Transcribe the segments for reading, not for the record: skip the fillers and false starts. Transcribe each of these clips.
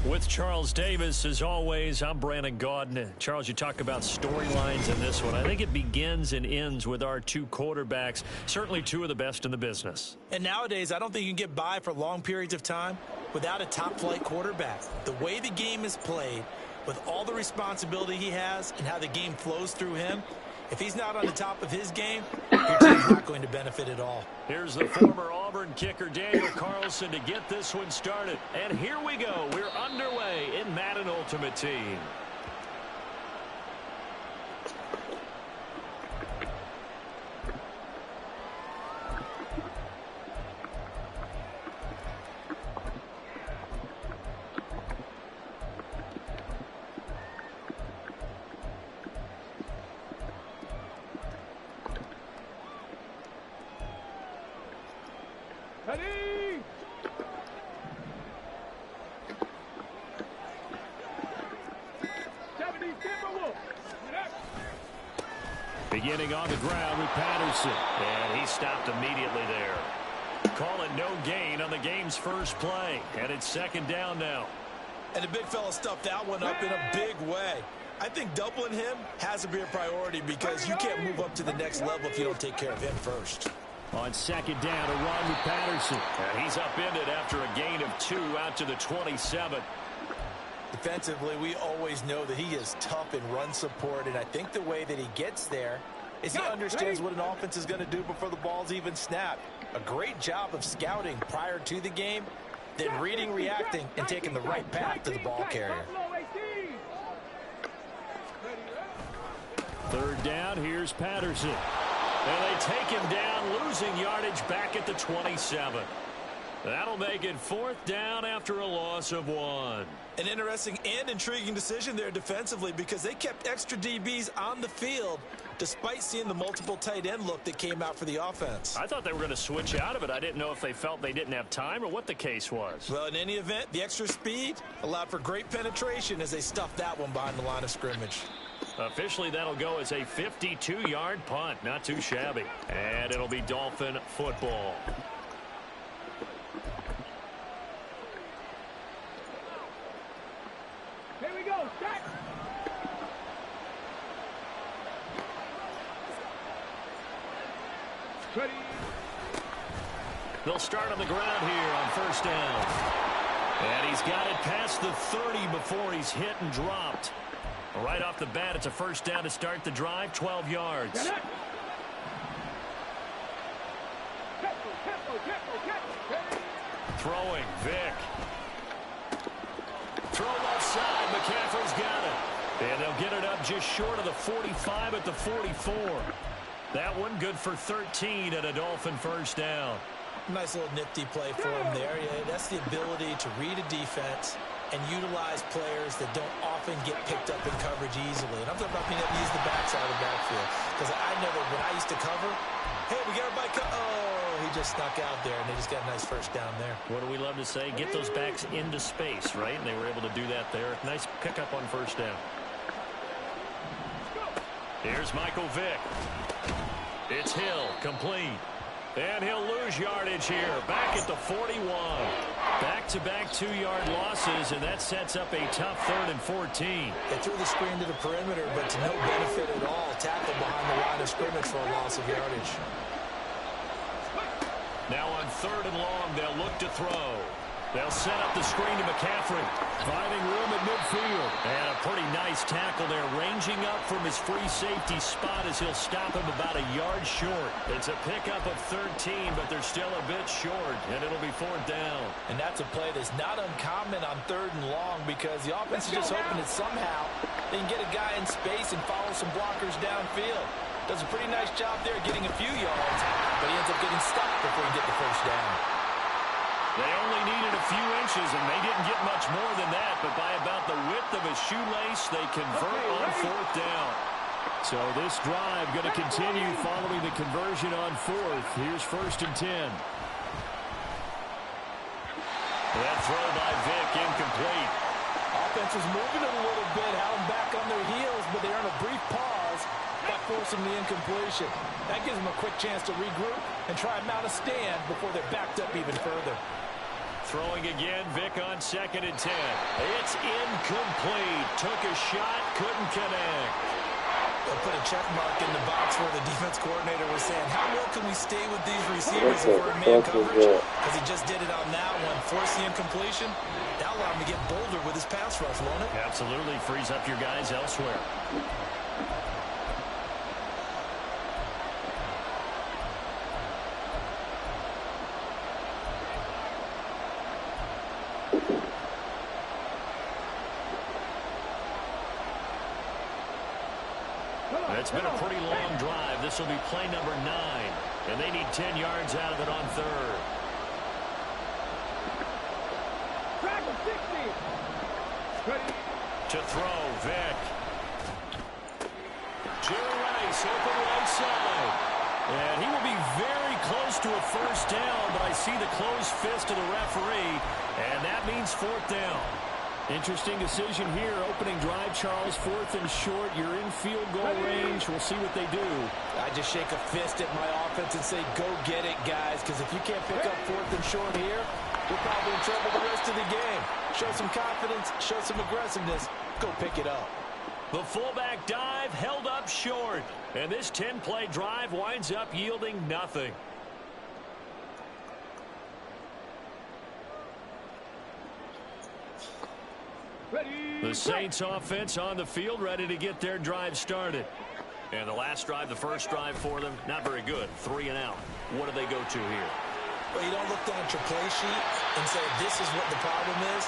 With Charles Davis, as always, I'm Brandon Gaudin. Charles, you talk about storylines in this one. I think it begins and ends with our two quarterbacks, certainly two of the best in the business. And nowadays, I don't think you can get by for long periods of time without a top-flight quarterback. The way the game is played, with all the responsibility he has and how the game flows through him, if he's not on the top of his game, your team's not going to benefit at all. Here's the former Auburn kicker, Daniel Carlson, to get this one started. And here we go. We're underway in Madden Ultimate Team. Beginning on the ground with Patterson. And he stopped immediately there. Call it no gain on the game's first play. And it's second down now. And the big fella stuffed that one up in a big way. I think doubling him has to be a priority because you can't move up to the next level if you don't take care of him first. On second down, a run with Patterson. And he's upended after a gain of 2 out to the 27. Defensively, we always know that he is tough in run support, and I think the way that he gets there is he understands what an offense is going to do before the ball's even snapped. A great job of scouting prior to the game, then reading, reacting, and taking the right path to the ball carrier. Third down, here's Patterson. And they take him down, losing yardage back at the 27. That'll make it fourth down after a loss of 1. An interesting and intriguing decision there defensively because they kept extra DBs on the field despite seeing the multiple tight end look that came out for the offense. I thought they were going to switch out of it. I didn't know if they felt they didn't have time or what the case was. Well, in any event, the extra speed allowed for great penetration as they stuffed that one behind the line of scrimmage. Officially, that'll go as a 52-yard punt. Not too shabby. And it'll be Dolphin football. Here we go, set. Ready. They'll start on the ground here on first down. And he's got it past the 30 before he's hit and dropped. Right off the bat, it's a first down to start the drive, 12 yards. Throwing, Vick. Throw left side, McCaffrey's got it. And they'll get it up just short of the 45 at the 44. That one good for 13 at a Dolphin first down. Nice little nifty play for him there. Yeah, that's the ability to read a defense and utilize players that don't often get picked up in coverage easily. And I'm talking about being able to use the backside of the backfield. Because when I used to cover, hey, we got everybody oh, he just snuck out there, and they just got a nice first down there. What do we love to say? Get those backs into space, right? And they were able to do that there. Nice pickup on first down. Here's Michael Vick. It's Hill, complete. And he'll lose yardage here, back at the 41. Back-to-back 2-yard losses, and that sets up a tough 3rd and 14. They threw the screen to the perimeter, but to no benefit at all. Tackled behind the line of scrimmage for a loss of yardage. Now on 3rd and long, they'll look to throw. They'll set up the screen to McCaffrey, finding room at midfield. And a pretty nice tackle there, ranging up from his free safety spot as he'll stop him about a yard short. It's a pickup of 13, but they're still a bit short, and it'll be 4th down. And that's a play that's not uncommon on 3rd and long because the offense is just hoping that somehow they can get a guy in space and follow some blockers downfield. Does a pretty nice job there getting a few yards, but he ends up getting stopped before he gets the first down. They only needed a few inches, and they didn't get much more than that, but by about the width of a shoelace, they convert on 4th down. So this drive going to continue following the conversion on 4th. Here's 1st and 10. That throw by Vick incomplete. Offense was moving it a little bit, had them back on their heels, but they earned a brief pause by forcing the incompletion. That gives them a quick chance to regroup and try and mount a stand before they're backed up even further. Throwing again, Vic on 2nd and 10. It's incomplete. Took a shot, couldn't connect. They'll put a check mark in the box where the defense coordinator was saying, how well can we stay with these receivers if we're in man coverage? Because he just did it on that one, forced the incompletion. That allowed him to get bolder with his pass rush, won't it? Absolutely. Frees up your guys elsewhere. It's been a pretty long drive. This will be play number 9. And they need 10 yards out of it on 3rd. To throw, Vic. Jerry Rice, open right side. And he will be very close to a first down, but I see the closed fist of the referee, and that means 4th down. Interesting decision here. Opening drive, Charles. 4th and short. You're in field goal range. We'll see what they do. I just shake a fist at my offense and say, go get it, guys, because if you can't pick up 4th and short here, we're probably in trouble the rest of the game. Show some confidence, show some aggressiveness, go pick it up. The fullback dive held up short, and this 10-play drive winds up yielding nothing. The Saints offense on the field, ready to get their drive started. And the last drive, the first drive for them, not very good. 3 and out. What do they go to here? Well, you don't look down at your play sheet and say, this is what the problem is.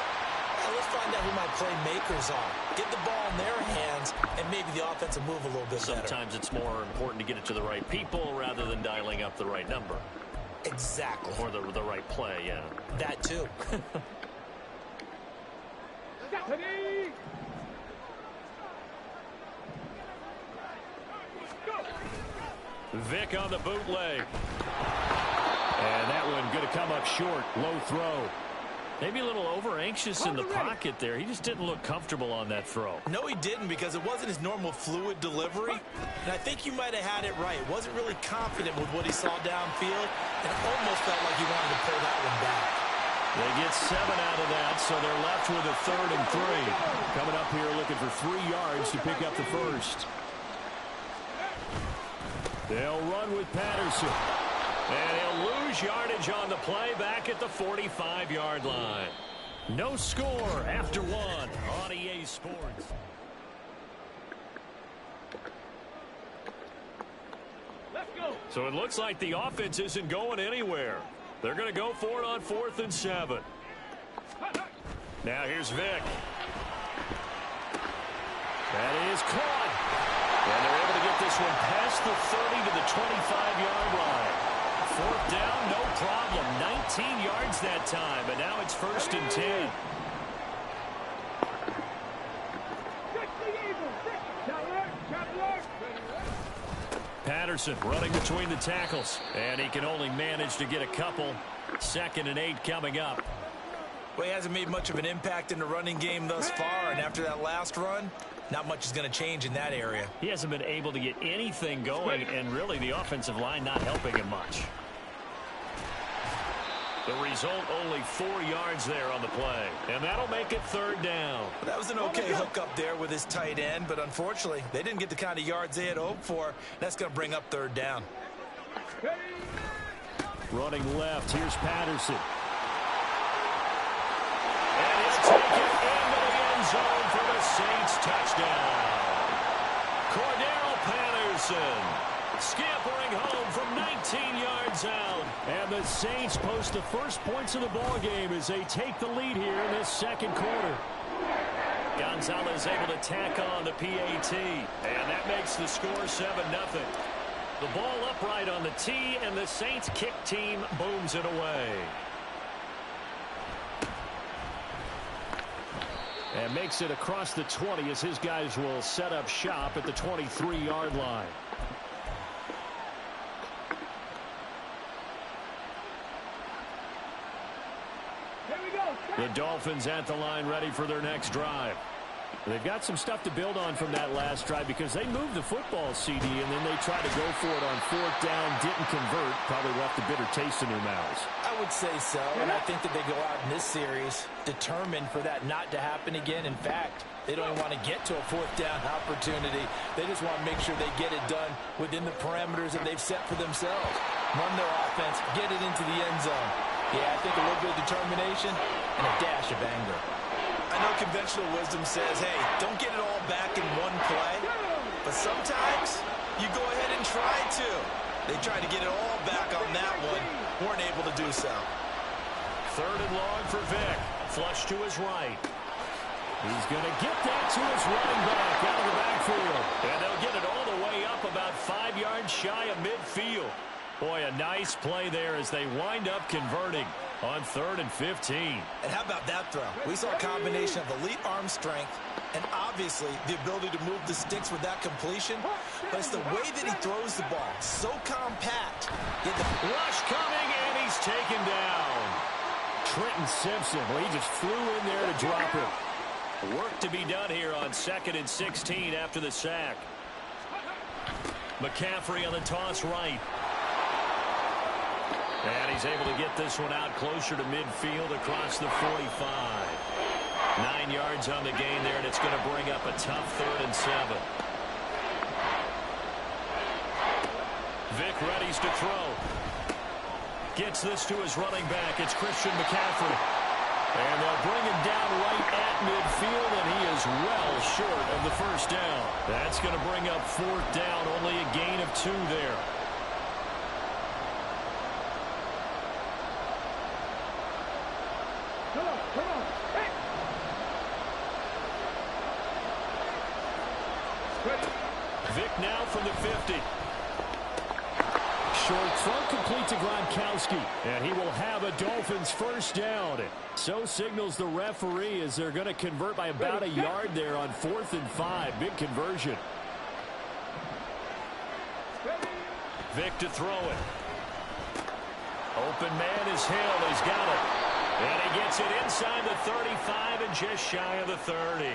Let's find out who my playmakers are. Get the ball in their hands, and maybe the offense will move a little bit better. Sometimes it's more important to get it to the right people rather than dialing up the right number. Exactly. Or the right play, yeah. That too. Vic on the bootleg. And that one going to come up short. Low throw. Maybe a little over-anxious in the pocket there. He just didn't look comfortable on that throw. No, he didn't, because it wasn't his normal fluid delivery. And I think you might have had it right. Wasn't really confident with what he saw downfield, and almost felt like he wanted to pull that one back. They get 7 out of that, so they're left with a 3rd and 3. Coming up here looking for 3 yards to pick up the first. They'll run with Patterson. And he'll lose yardage on the play back at the 45-yard line. No score after 1 on EA Sports. Let's go. So it looks like the offense isn't going anywhere. They're going to go for it on 4th and 7. Now here's Vic. That is caught. And they're able to get this one past the 30 to the 25-yard line. 4th down, no problem. 19 yards that time, but now it's 1st and 10. Patterson running between the tackles, and he can only manage to get a couple. 2nd and 8 coming up. Well, he hasn't made much of an impact in the running game thus far, and after that last run, not much is going to change in that area. He hasn't been able to get anything going, and really the offensive line not helping him much. The result, only 4 yards there on the play. And that'll make it 3rd down. That was an okay hook up there with his tight end, but unfortunately, they didn't get the kind of yards they had hoped for. That's going to bring up 3rd down. Running left, here's Patterson. And he'll take it into the end zone for the Saints touchdown. Cordero Patterson scampering home from 19 yards out. And the Saints post the first points of the ball game as they take the lead here in this 2nd quarter. Gonzalez able to tack on the PAT. And that makes the score 7-0. The ball upright on the tee, and the Saints kick team booms it away. And makes it across the 20 as his guys will set up shop at the 23-yard line. The Dolphins at the line ready for their next drive. They've got some stuff to build on from that last drive because they moved the football, CD, and then they tried to go for it on 4th down, didn't convert, probably left a bitter taste in their mouths. I would say so, and I think that they go out in this series determined for that not to happen again. In fact, they don't even want to get to a 4th down opportunity. They just want to make sure they get it done within the parameters that they've set for themselves. Run their offense, get it into the end zone. Yeah, I think a little bit of determination and a dash of anger. I know conventional wisdom says, hey, don't get it all back in one play. But sometimes you go ahead and try to. They tried to get it all back on that one. Weren't able to do so. 3rd and long for Vic. Flush to his right. He's going to get that to his running back out of the backfield. And they'll get it all the way up about 5 yards shy of midfield. Boy, a nice play there as they wind up converting on 3rd and 15. And how about that throw? We saw a combination of elite arm strength and obviously the ability to move the sticks with that completion. But it's the way that he throws the ball. So compact. Rush coming, and he's taken down. Trenton Simpson, well, he just flew in there to drop it. Work to be done here on 2nd and 16 after the sack. McCaffrey on the toss right. And he's able to get this one out closer to midfield across the 45. 9 yards on the gain there, and it's going to bring up a tough 3rd and 7. Vic readies to throw. Gets this to his running back. It's Christian McCaffrey. And they'll bring him down right at midfield, and he is well short of the 1st down. That's going to bring up 4th down, only a gain of 2 there. Vic now from the 50. Short throw complete to Gronkowski. And he will have a Dolphins 1st down. So signals the referee as they're going to convert by about a yard there on 4th and 5. Big conversion. Vic to throw it. Open man is Hill. He's got it. And he gets it inside the 35 and just shy of the 30.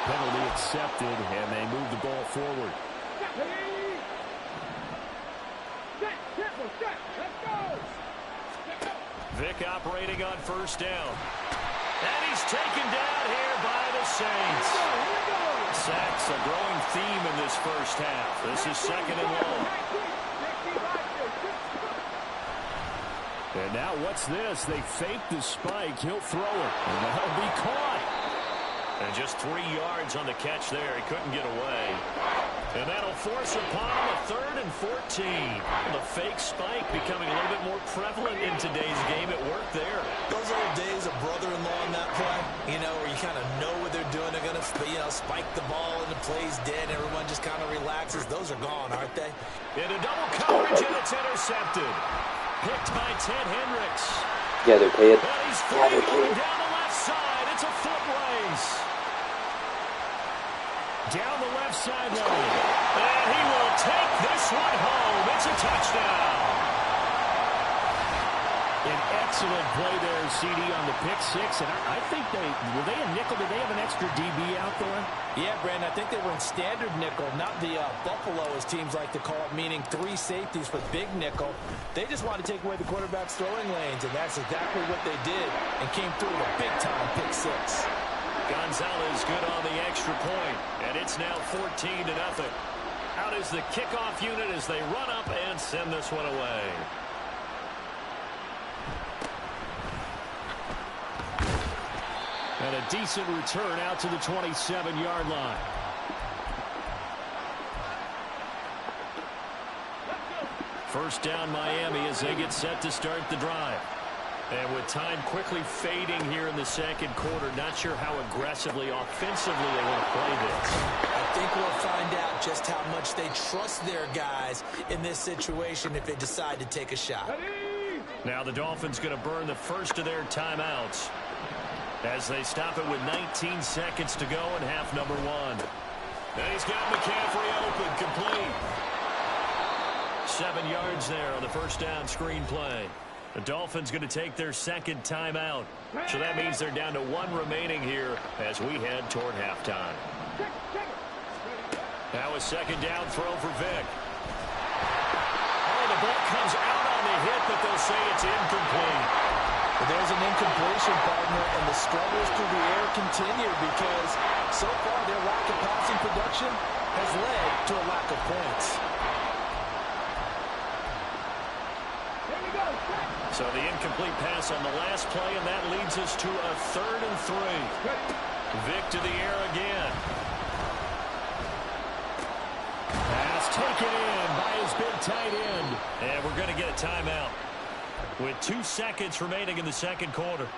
Penalty accepted, and they move the ball forward. Vic operating on 1st down. And he's taken down here by the Saints. Sacks a growing theme in this 1st half. This is 2nd and long. And now what's this? They fake the spike. He'll throw it. And that'll be caught. And just 3 yards on the catch there. He couldn't get away. And that'll force upon him a 3rd and 14. The fake spike becoming a little bit more prevalent in today's game. It worked there. Those old days of brother-in-law in that play, where you kind of know what they're doing. They're going to, spike the ball and the play's dead. Everyone just kind of relaxes. Those are gone, aren't they? Into double coverage, and it's intercepted. Picked by Ted Hendricks. Yeah, they're paid. And he's free going down the left side. It's a foot race. Down the left sideline. And he will take this one home. It's a touchdown. An excellent play there, CD, on the pick six. And I think were they a nickel? Did they have an extra DB out there? Yeah, Brandon, I think they were in standard nickel, not the Buffalo, as teams like to call it, meaning 3 safeties with big nickel. They just wanted to take away the quarterback's throwing lanes, and that's exactly what they did and came through with a big-time pick six. Gonzalez good on the extra point, and it's now 14-0. Out is the kickoff unit as they run up and send this one away. And a decent return out to the 27-yard line. First down Miami as they get set to start the drive. And with time quickly fading here in the second quarter, not sure how aggressively, offensively they want to play this. I think we'll find out just how much they trust their guys in this situation if they decide to take a shot. Now the Dolphins going to burn the first of their timeouts as they stop it with 19 seconds to go in half number 1. And he's got McCaffrey open, complete. 7 yards there on the first down screen play. The Dolphins going to take their second timeout. So that means they're down to 1 remaining here as we head toward halftime. Now a second down throw for Vic. Oh, the ball comes out on the hit, but they'll say it's incomplete. But there's an incompletion, partner, and the struggles through the air continue because so far their lack of passing production has led to a lack of points. So the incomplete pass on the last play, and that leads us to a 3rd and 3. Vic to the air again. Pass taken in by his big tight end. And we're going to get a timeout with 2 seconds remaining in the second quarter.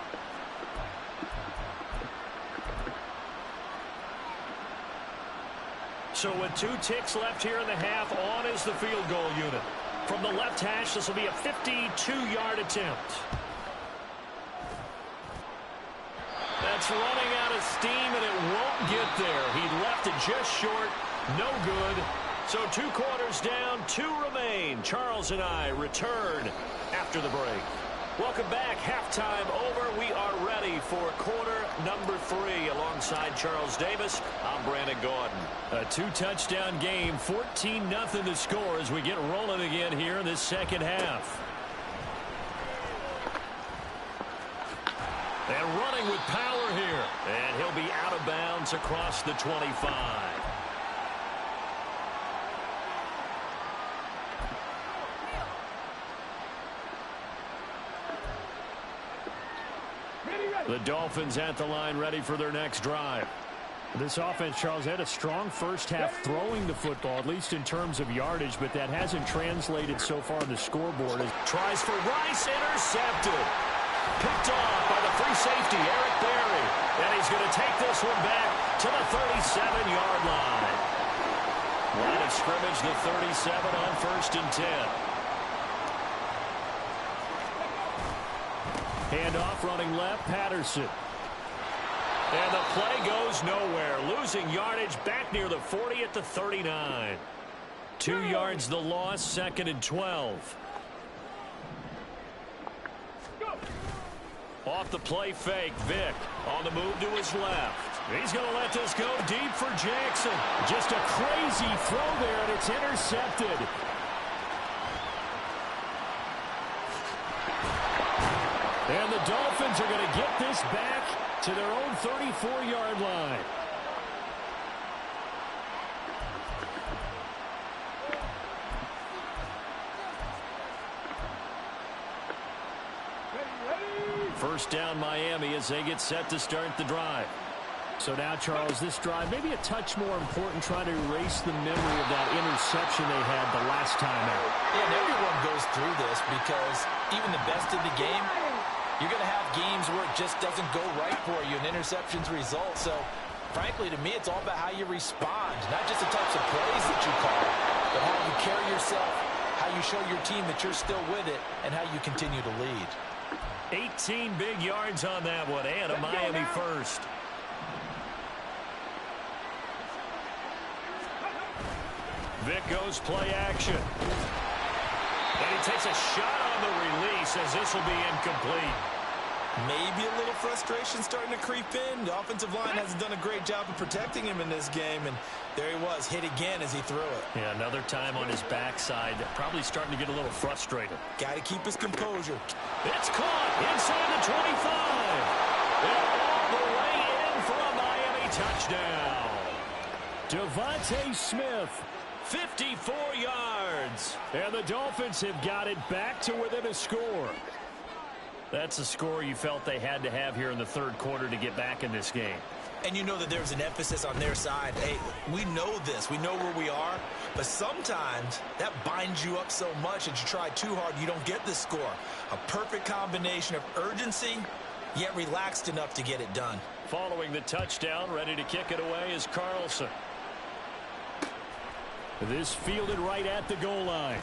So with 2 ticks left here in the half, on is the field goal unit. From the left hash, this will be a 52-yard attempt. That's running out of steam, and it won't get there. He left it just short. No good. So 2 quarters down, 2 remain. Charles and I return after the break. Welcome back. Halftime over. We are ready for quarter number 3. Alongside Charles Davis, I'm Brandon Gordon. A 2-touchdown game, 14-0 the score as we get rolling again here in this second half. And running with power here. And he'll be out of bounds across the 25. The Dolphins at the line ready for their next drive. This offense, Charles, had a strong first half throwing the football, at least in terms of yardage, but that hasn't translated so far on the scoreboard. Tries for Rice, intercepted. Picked off by the free safety, Eric Berry. And he's going to take this one back to the 37-yard line. Line of scrimmage, the 37 on 1st and 10. Handoff running left, Patterson. And the play goes nowhere. Losing yardage back near the 40 at the 39. 2 yards the loss, 2nd and 12. Off the play fake, Vic on the move to his left. He's going to let this go deep for Jackson. Just a crazy throw there, and it's intercepted. And the Dolphins are going to get this back to their own 34-yard line. First down Miami as they get set to start the drive. So now, Charles, this drive maybe a touch more important, trying to erase the memory of that interception they had the last time out. Yeah, and everyone goes through this because even the best in the game, you're going to have games where it just doesn't go right for you, and interceptions result. So, frankly, to me, it's all about how you respond, not just the types of plays that you call, but how you carry yourself, how you show your team that you're still with it, and how you continue to lead. 18 big yards on that one, and a Miami first. Vic goes play action. And he takes a shot on the release as this will be incomplete. Maybe a little frustration starting to creep in. The offensive line hasn't done a great job of protecting him in this game, and there he was, hit again as he threw it. Yeah, another time on his backside, probably starting to get a little frustrated. Got to keep his composure. It's caught inside the 25. And all the way in for a Miami touchdown. Devontae Smith, 54 yards. and the Dolphins have got it back to within a score. That's a score you felt they had to have here in the third quarter to get back in this game. And you know that there's an emphasis on their side. Hey, we know this. We know where we are. But sometimes that binds you up so much that you try too hard, you don't get the score. A perfect combination of urgency, yet relaxed enough to get it done. Following the touchdown, ready to kick it away is Carlson. This fielded right at the goal line.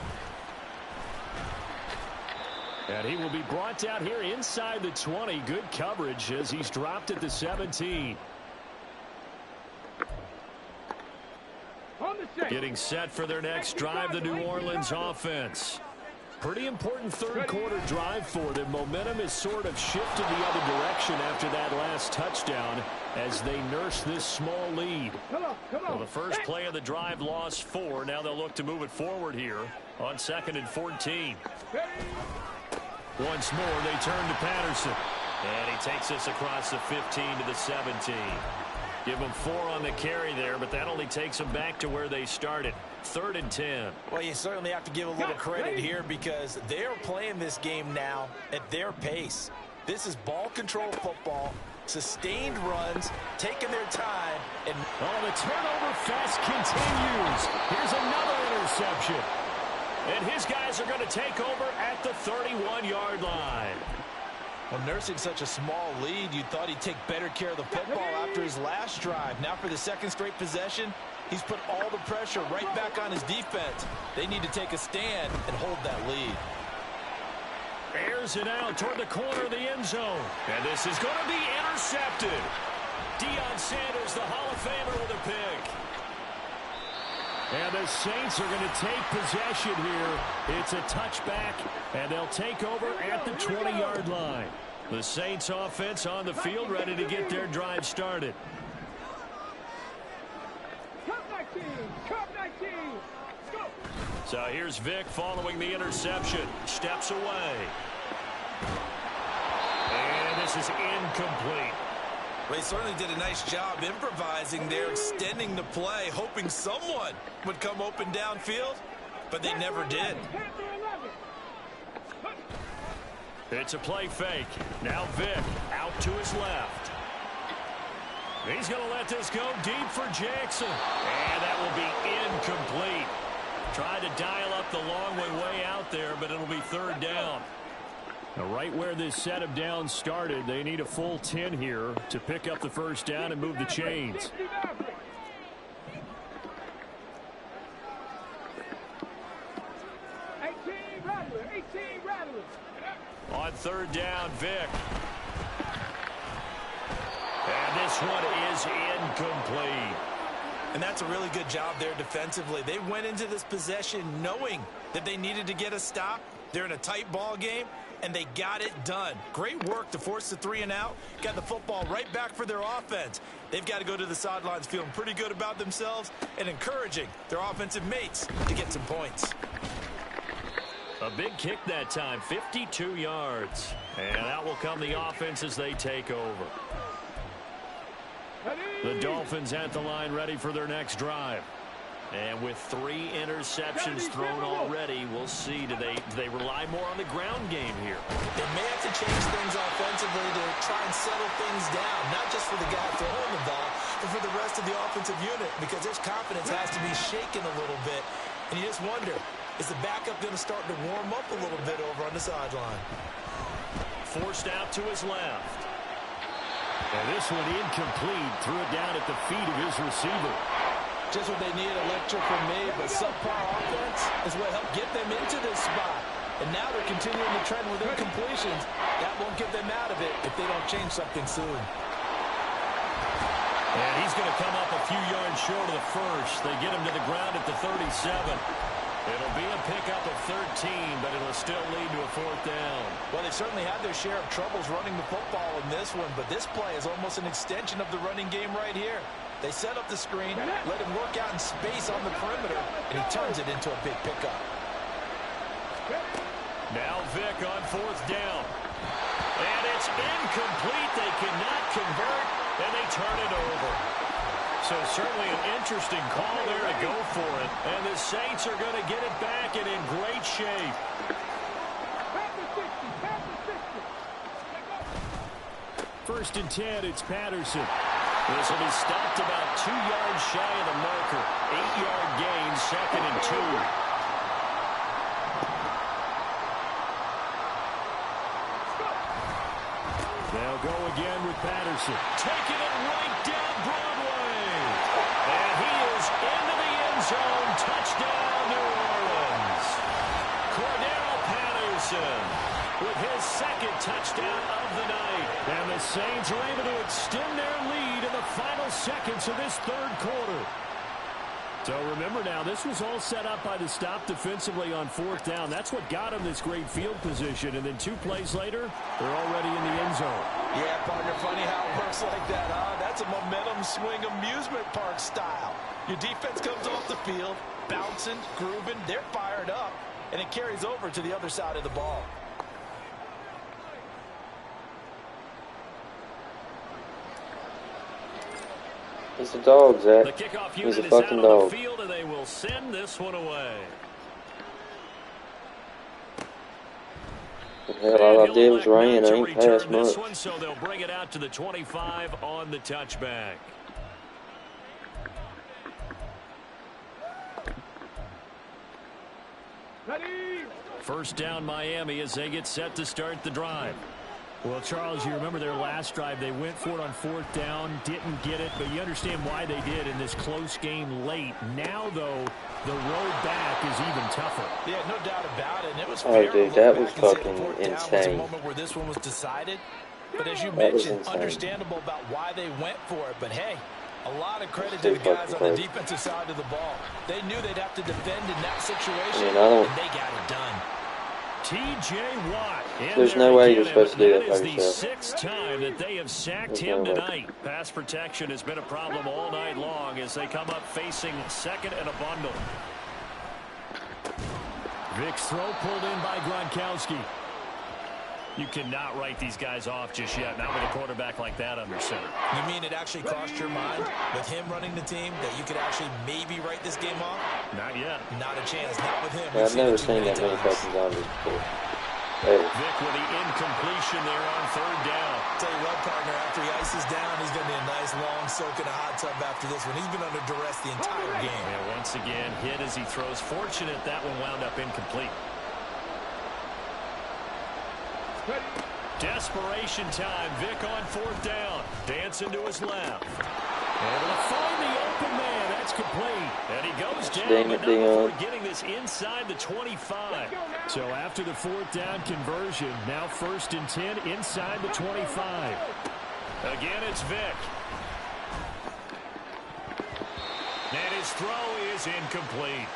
And he will be brought down here inside the 20. Good coverage as he's dropped at the 17. Getting set for their next drive, the New Orleans offense. Pretty important third quarter drive for them. Momentum has sort of shifted the other direction after that last touchdown as they nurse this small lead. Well, the first play of the drive lost 4. Now they'll look to move it forward here on 2nd and 14. Once more, they turn to Patterson. And he takes us across the 15 to the 17. Give them 4 on the carry there, but that only takes them back to where they started. 3rd and 10. Well, you certainly have to give a little credit here because they're playing this game now at their pace. This is ball control football, sustained runs, taking their time. And the turnover fest continues. Here's another interception. And his guys are going to take over at the 31-yard line. Well, nursing such a small lead, you thought he'd take better care of the football after his last drive. Now for the second straight possession, he's put all the pressure right back on his defense. They need to take a stand and hold that lead. Airs it out toward the corner of the end zone. And this is going to be intercepted. Deion Sanders, the Hall of Famer, with a pick. And the Saints are going to take possession here. It's a touchback, and they'll take over at the 20-yard line. The Saints offense on the field, ready to get their drive started. So here's Vic following the interception. Steps away. And this is incomplete. They certainly did a nice job improvising there, extending the play, hoping someone would come open downfield, but they never did. It's a play fake. Now Vic out to his left. He's going to let this go deep for Jackson. And that will be incomplete. Tried to dial up the long way out there, but it'll be 3rd down. Now, right where this set of downs started, they need a full 10 here to pick up the first down and move the chains. On 3rd down, Vic. And this one is incomplete. And that's a really good job there defensively. They went into this possession knowing that they needed to get a stop. They're in a tight ball game, and they got it done. Great work to force the 3 and out. Got the football right back for their offense. They've got to go to the sidelines feeling pretty good about themselves and encouraging their offensive mates to get some points. A big kick that time, 52 yards. And out will come the offense as they take over. The Dolphins at the line, ready for their next drive. And with 3 interceptions thrown already, we'll see, do they rely more on the ground game here? They may have to change things offensively to try and settle things down, not just for the guy throwing the ball, but for the rest of the offensive unit, because their confidence has to be shaken a little bit. And you just wonder, is the backup going to start to warm up a little bit over on the sideline? Forced out to his left. And this one incomplete. Threw it down at the feet of his receiver. Just what they need, a lecture from me, but subpar offense is what helped get them into this spot. And now they're continuing the trend with incompletions. That won't get them out of it if they don't change something soon. And he's going to come up a few yards short of the first. They get him to the ground at the 37. It'll be a pickup of 13, but it'll still lead to a 4th down. Well, they certainly had their share of troubles running the football in this one, but this play is almost an extension of the running game right here. They set up the screen, let him work out in space on the perimeter, and he turns it into a big pickup. Now Vic on 4th down. And it's incomplete. They cannot convert, and they turn it over. So certainly an interesting call there to go for it. And the Saints are going to get it back and in great shape. First and 10, it's Patterson. This will be stopped about 2 yards shy of the marker. 8-yard gain, 2nd and 2. They'll go again with Patterson. Taking it right down Broadway. And he is into the end zone. Touchdown, New Orleans. Cordero Patterson with his 2nd touchdown of the night. And the Saints are able to extend their lead in the final seconds of this 3rd quarter. So remember now, this was all set up by the stop defensively on 4th down. That's what got him this great field position. And then 2 plays later, they're already in the end zone. Yeah, partner, funny how it works like that, huh? That's a momentum swing amusement park style. Your defense comes off the field, bouncing, grooving, they're fired up, and it carries over to the other side of the ball. He's a dog, Zach. The kickoff He's a unit fucking is out on dog. the field, and they will send this one away. The hell, all I did was ran. I ain't passed much. One, so they'll bring it out to the 25 on the touchback. Ready. First down Miami as they get set to start the drive. Well, Charles, you remember their last drive. They went for it on 4th down, didn't get it, but you understand why they did in this close game late. Now, though, the road back is even tougher. Yeah, no doubt about it. And it was Oh, dude, that was fucking insane. Was a insane. moment where this one was decided. But as you That was mentioned, insane. understandable about why they went for it. But, hey, a lot of credit to the guys on the defensive side of the ball. They knew they'd have to defend in that situation, and they got it done. T.J. Watt. There's no way you're supposed to do that by That is the yourself. 6th time that they have sacked him tonight. Pass protection has been a problem all night long as they come up facing 2nd and a bundle. Vic's throw pulled in by Gronkowski. You cannot write these guys off just yet, not with a quarterback like that under center. You mean it actually crossed your mind with him running the team that you could actually maybe write this game off? Not yet. Not a chance. Not with him. Yeah, I've never seen that many fucking zombies before. Ever. Vic with the incompletion there on 3rd down. Tell you what, partner, after he ices down, he's going to be a nice long soak in a hot tub after this one. He's been under duress the entire game. And once again, hit as he throws. Fortunate that one wound up incomplete. Desperation time. Vic on 4th down. Dancing to his left. Able to find the open man. That's complete. And he goes down, but not before getting this inside the 25. So after the 4th down conversion, now 1st and 10 inside the 25. Again, it's Vic. And his throw is incomplete.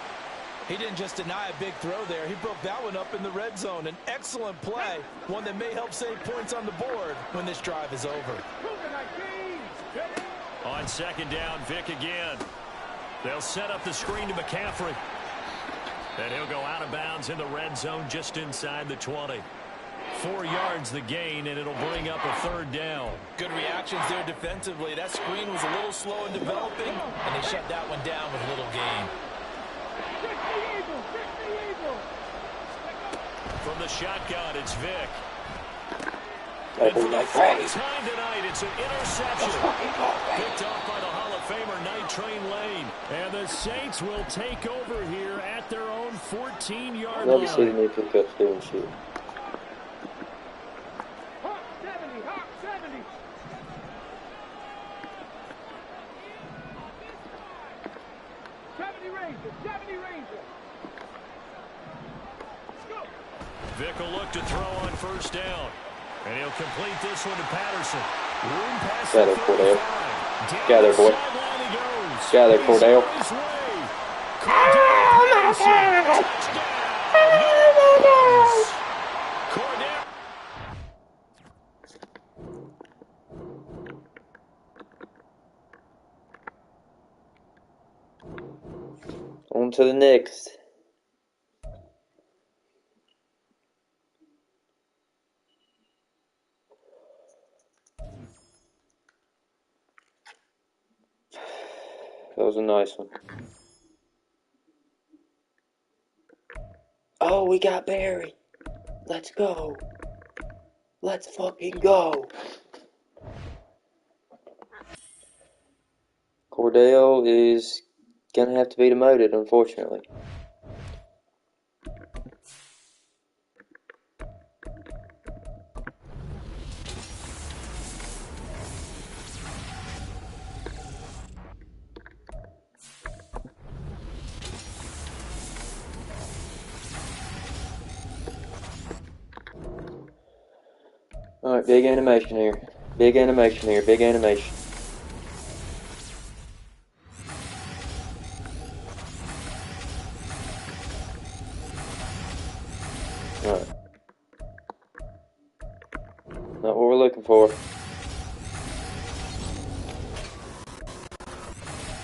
He didn't just deny a big throw there. He broke that one up in the red zone. An excellent play, one that may help save points on the board when this drive is over. On 2nd down, Vic again. They'll set up the screen to McCaffrey. And he'll go out of bounds in the red zone just inside the 20. 4 yards the gain, and it'll bring up a 3rd down. Good reactions there defensively. That screen was a little slow in developing, and they shut that one down with little gain. From the shotgun, it's Vic. Oh, And for the my 4th God. time tonight, it's an interception. Picked off by the Hall of Famer, Night Train Lane. And the Saints will take over here at their own 14-yard Love to see the line. new pickups doing shit. Hawk 70, Hawk 70. Vic will look to throw on 1st down. And he'll complete this one to Patterson. Room past Got the it, Cordell. 35. Got there, boy. Sideline he goes. Got there, Cordell. He's on his way. Cordell Patterson. Touchdown. Cordell. On to the next. That was a nice one. Oh, we got Barry. Let's go. Let's fucking go. Cordell is gonna have to be demoted, unfortunately. Alright, big animation here. Big animation here. Big animation. 4.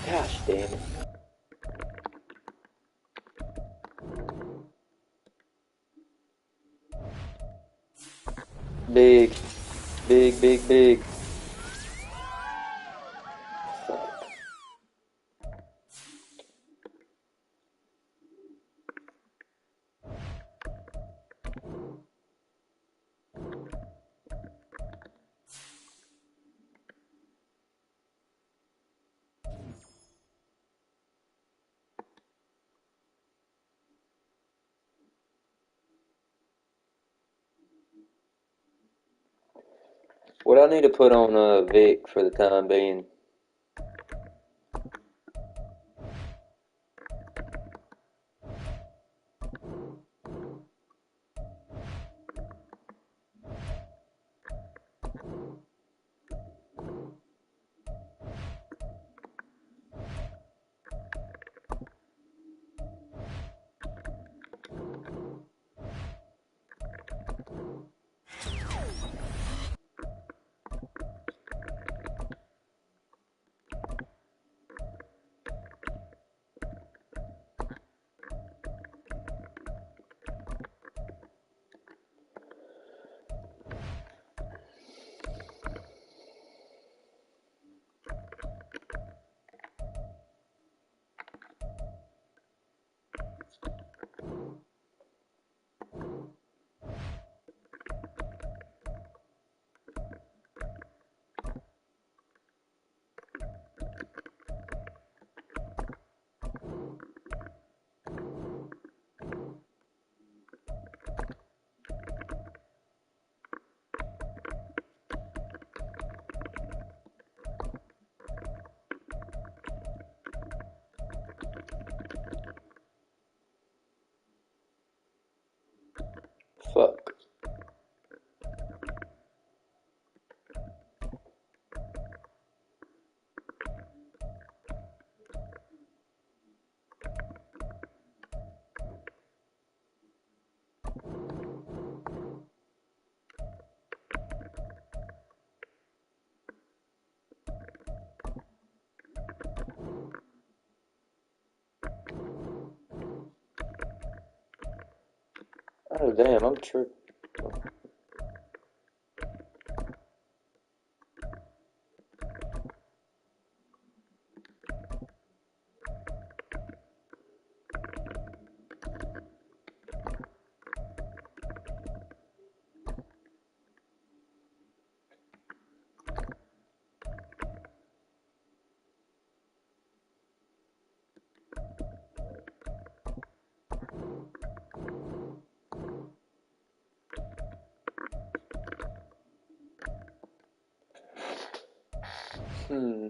Gosh damn it. Big. Big, big, big. What I need to put on Vic for the time being. Fuck. Oh damn, I'm tripping. Hmm.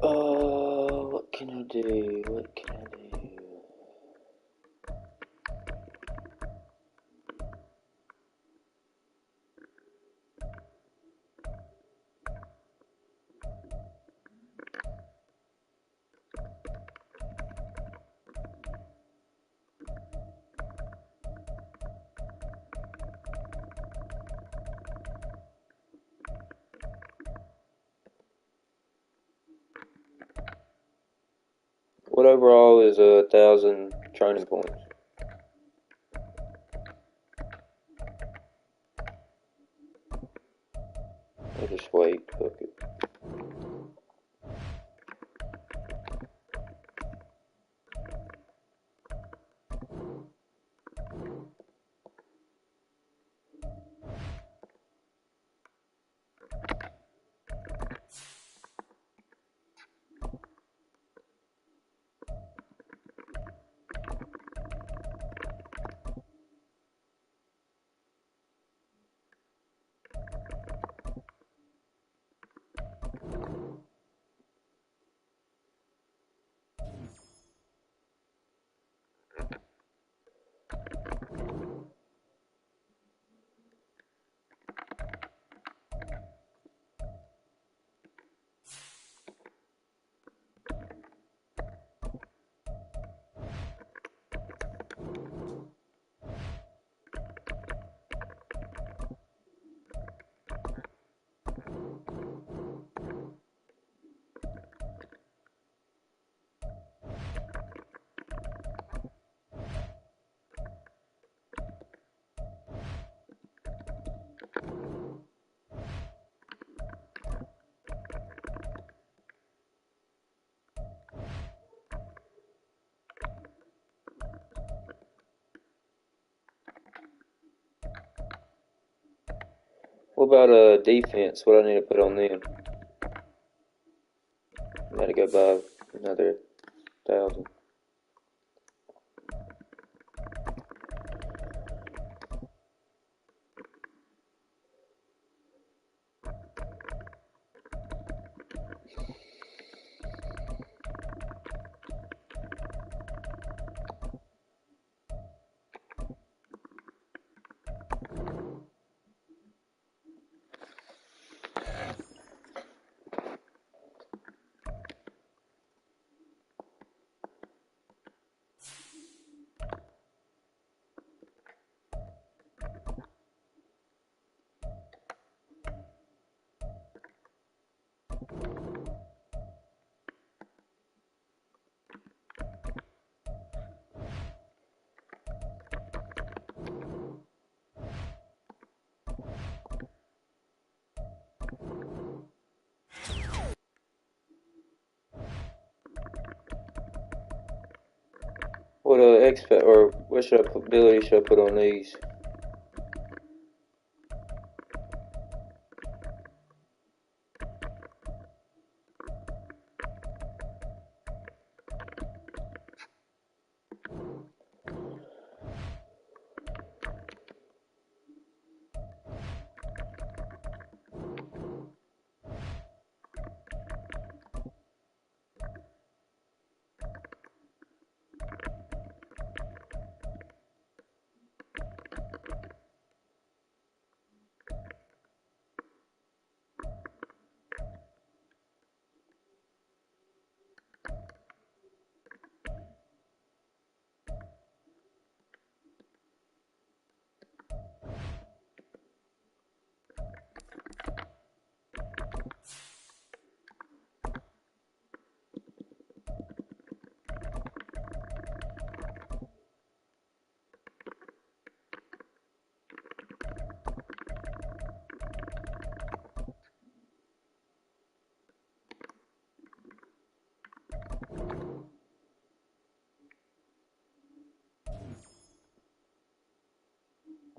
What can I do? What can I do? What overall is 1,000 training points? I'll just wait. Fuck it. What about defense? What I need to put on them? I gotta go buy another 1,000. What or what ability should I put on these?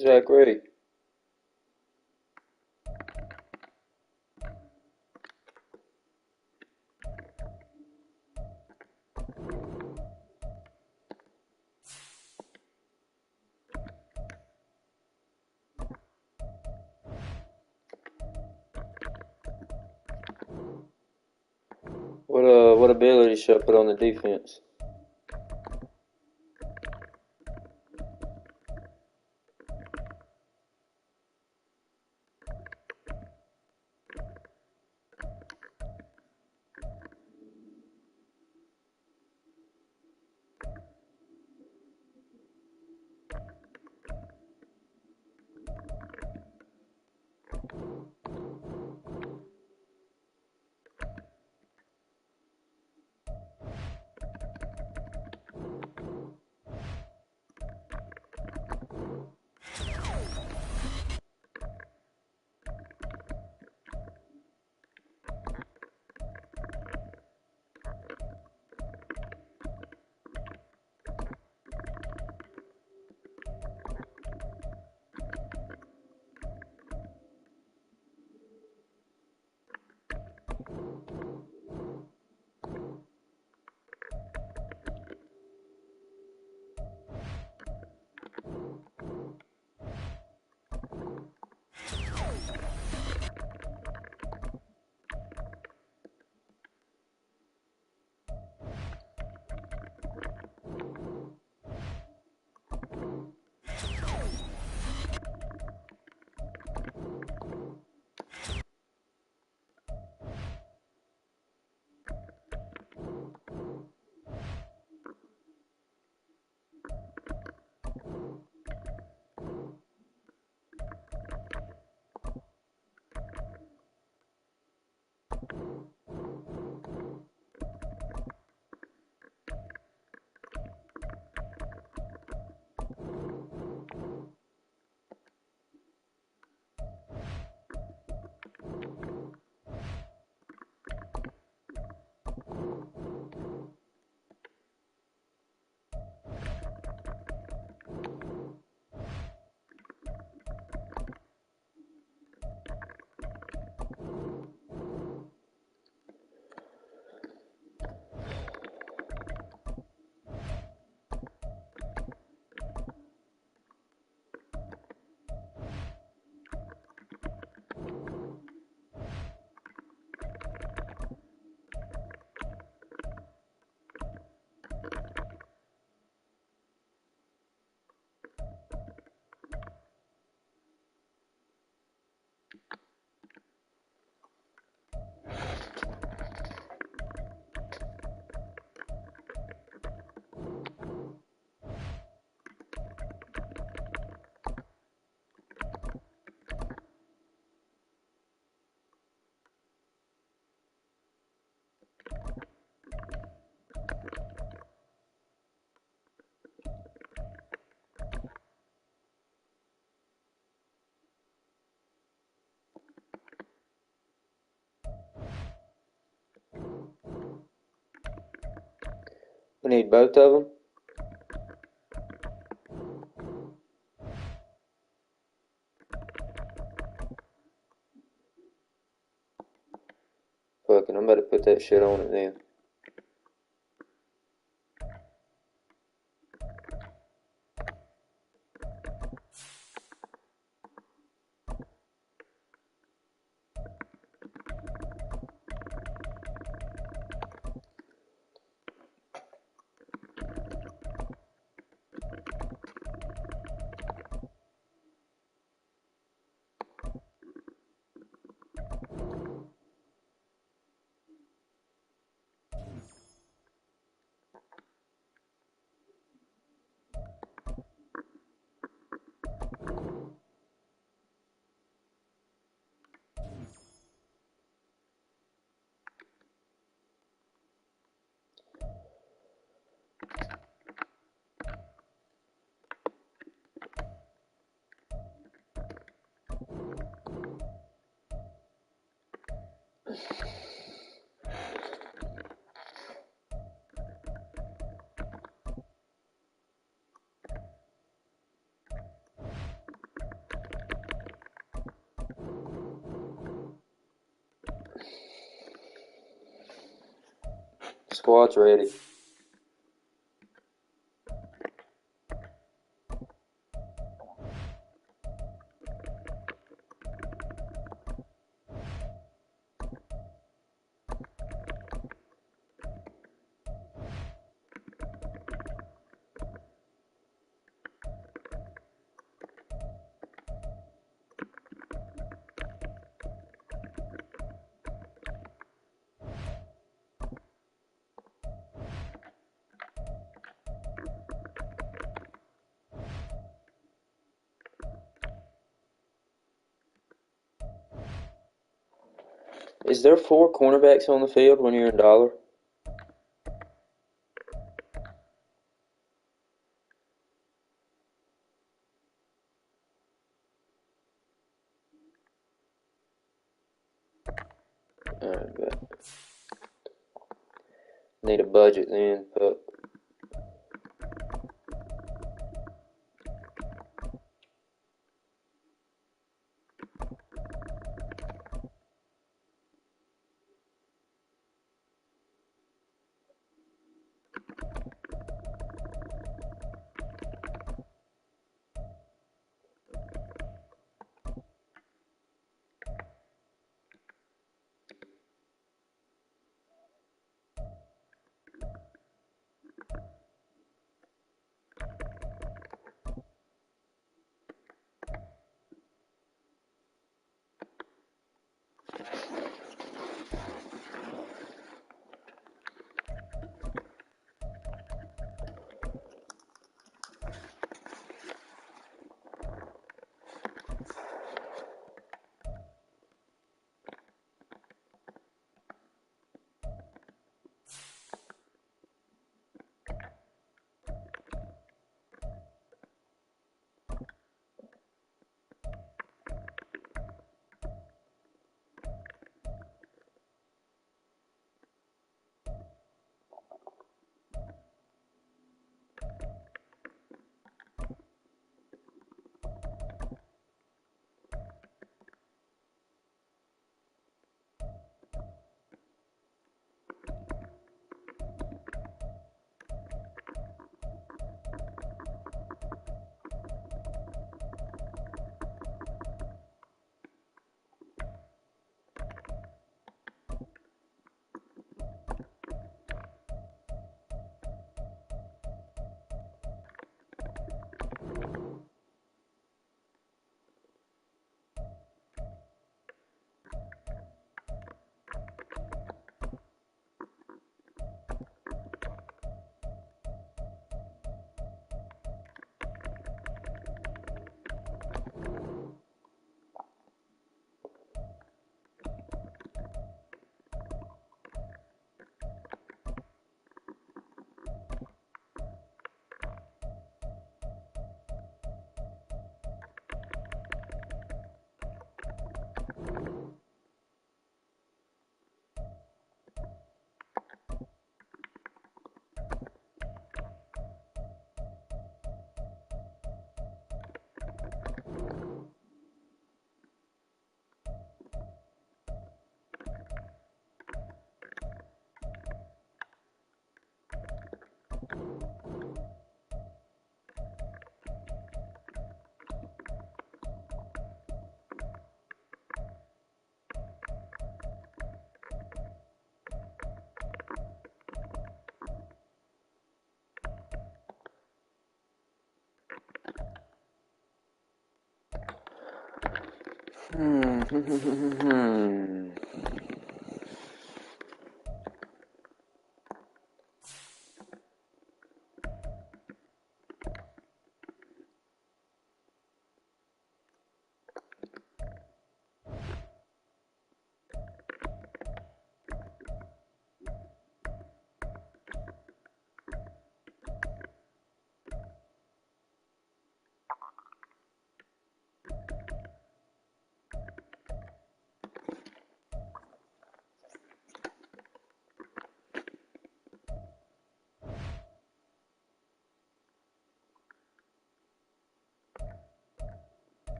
Zach Ray. What What ability should I put on the defense? We need both of them. Fucking, I'm about to put that shit on it then. Squad's ready. Is there 4 cornerbacks on the field when you're in dollar? Alright, bet. Need a budget then, but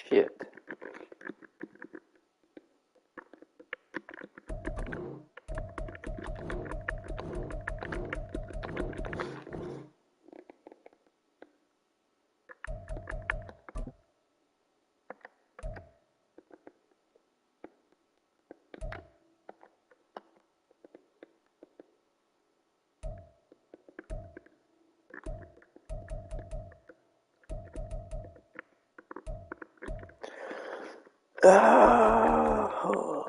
Shit.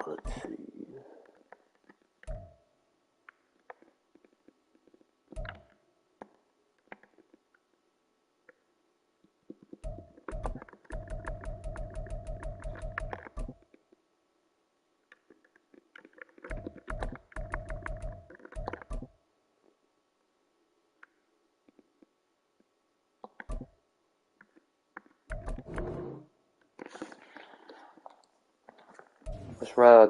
Let's see. Let's ride.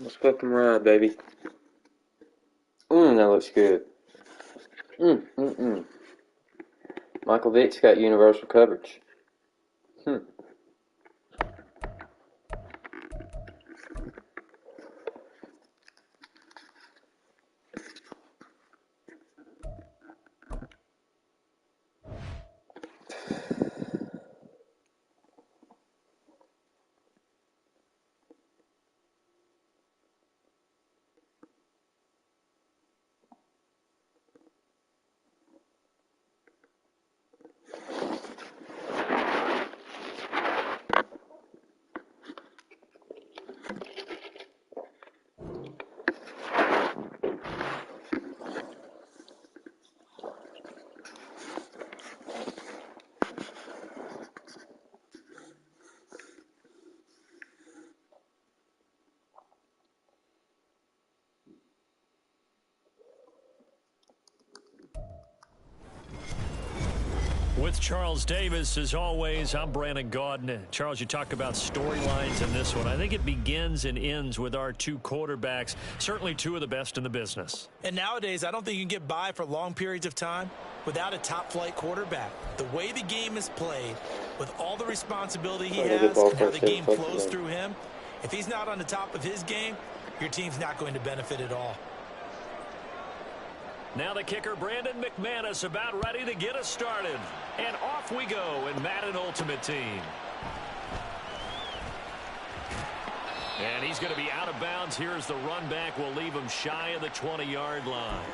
Let's fucking ride, baby. That looks good. Michael Vick's got universal coverage. With Charles Davis, as always, I'm Brandon Gaudin. Charles, you talk about storylines in this one. I think it begins and ends with our two quarterbacks, certainly two of the best in the business. And nowadays, I don't think you can get by for long periods of time without a top-flight quarterback. The way the game is played, with all the responsibility he has and how the game flows through him, if he's not on the top of his game, your team's not going to benefit at all. Now the kicker, Brandon McManus, about ready to get us started. And off we go in Madden Ultimate Team. And he's going to be out of bounds. Here's the run back. We'll leave him shy of the 20-yard line.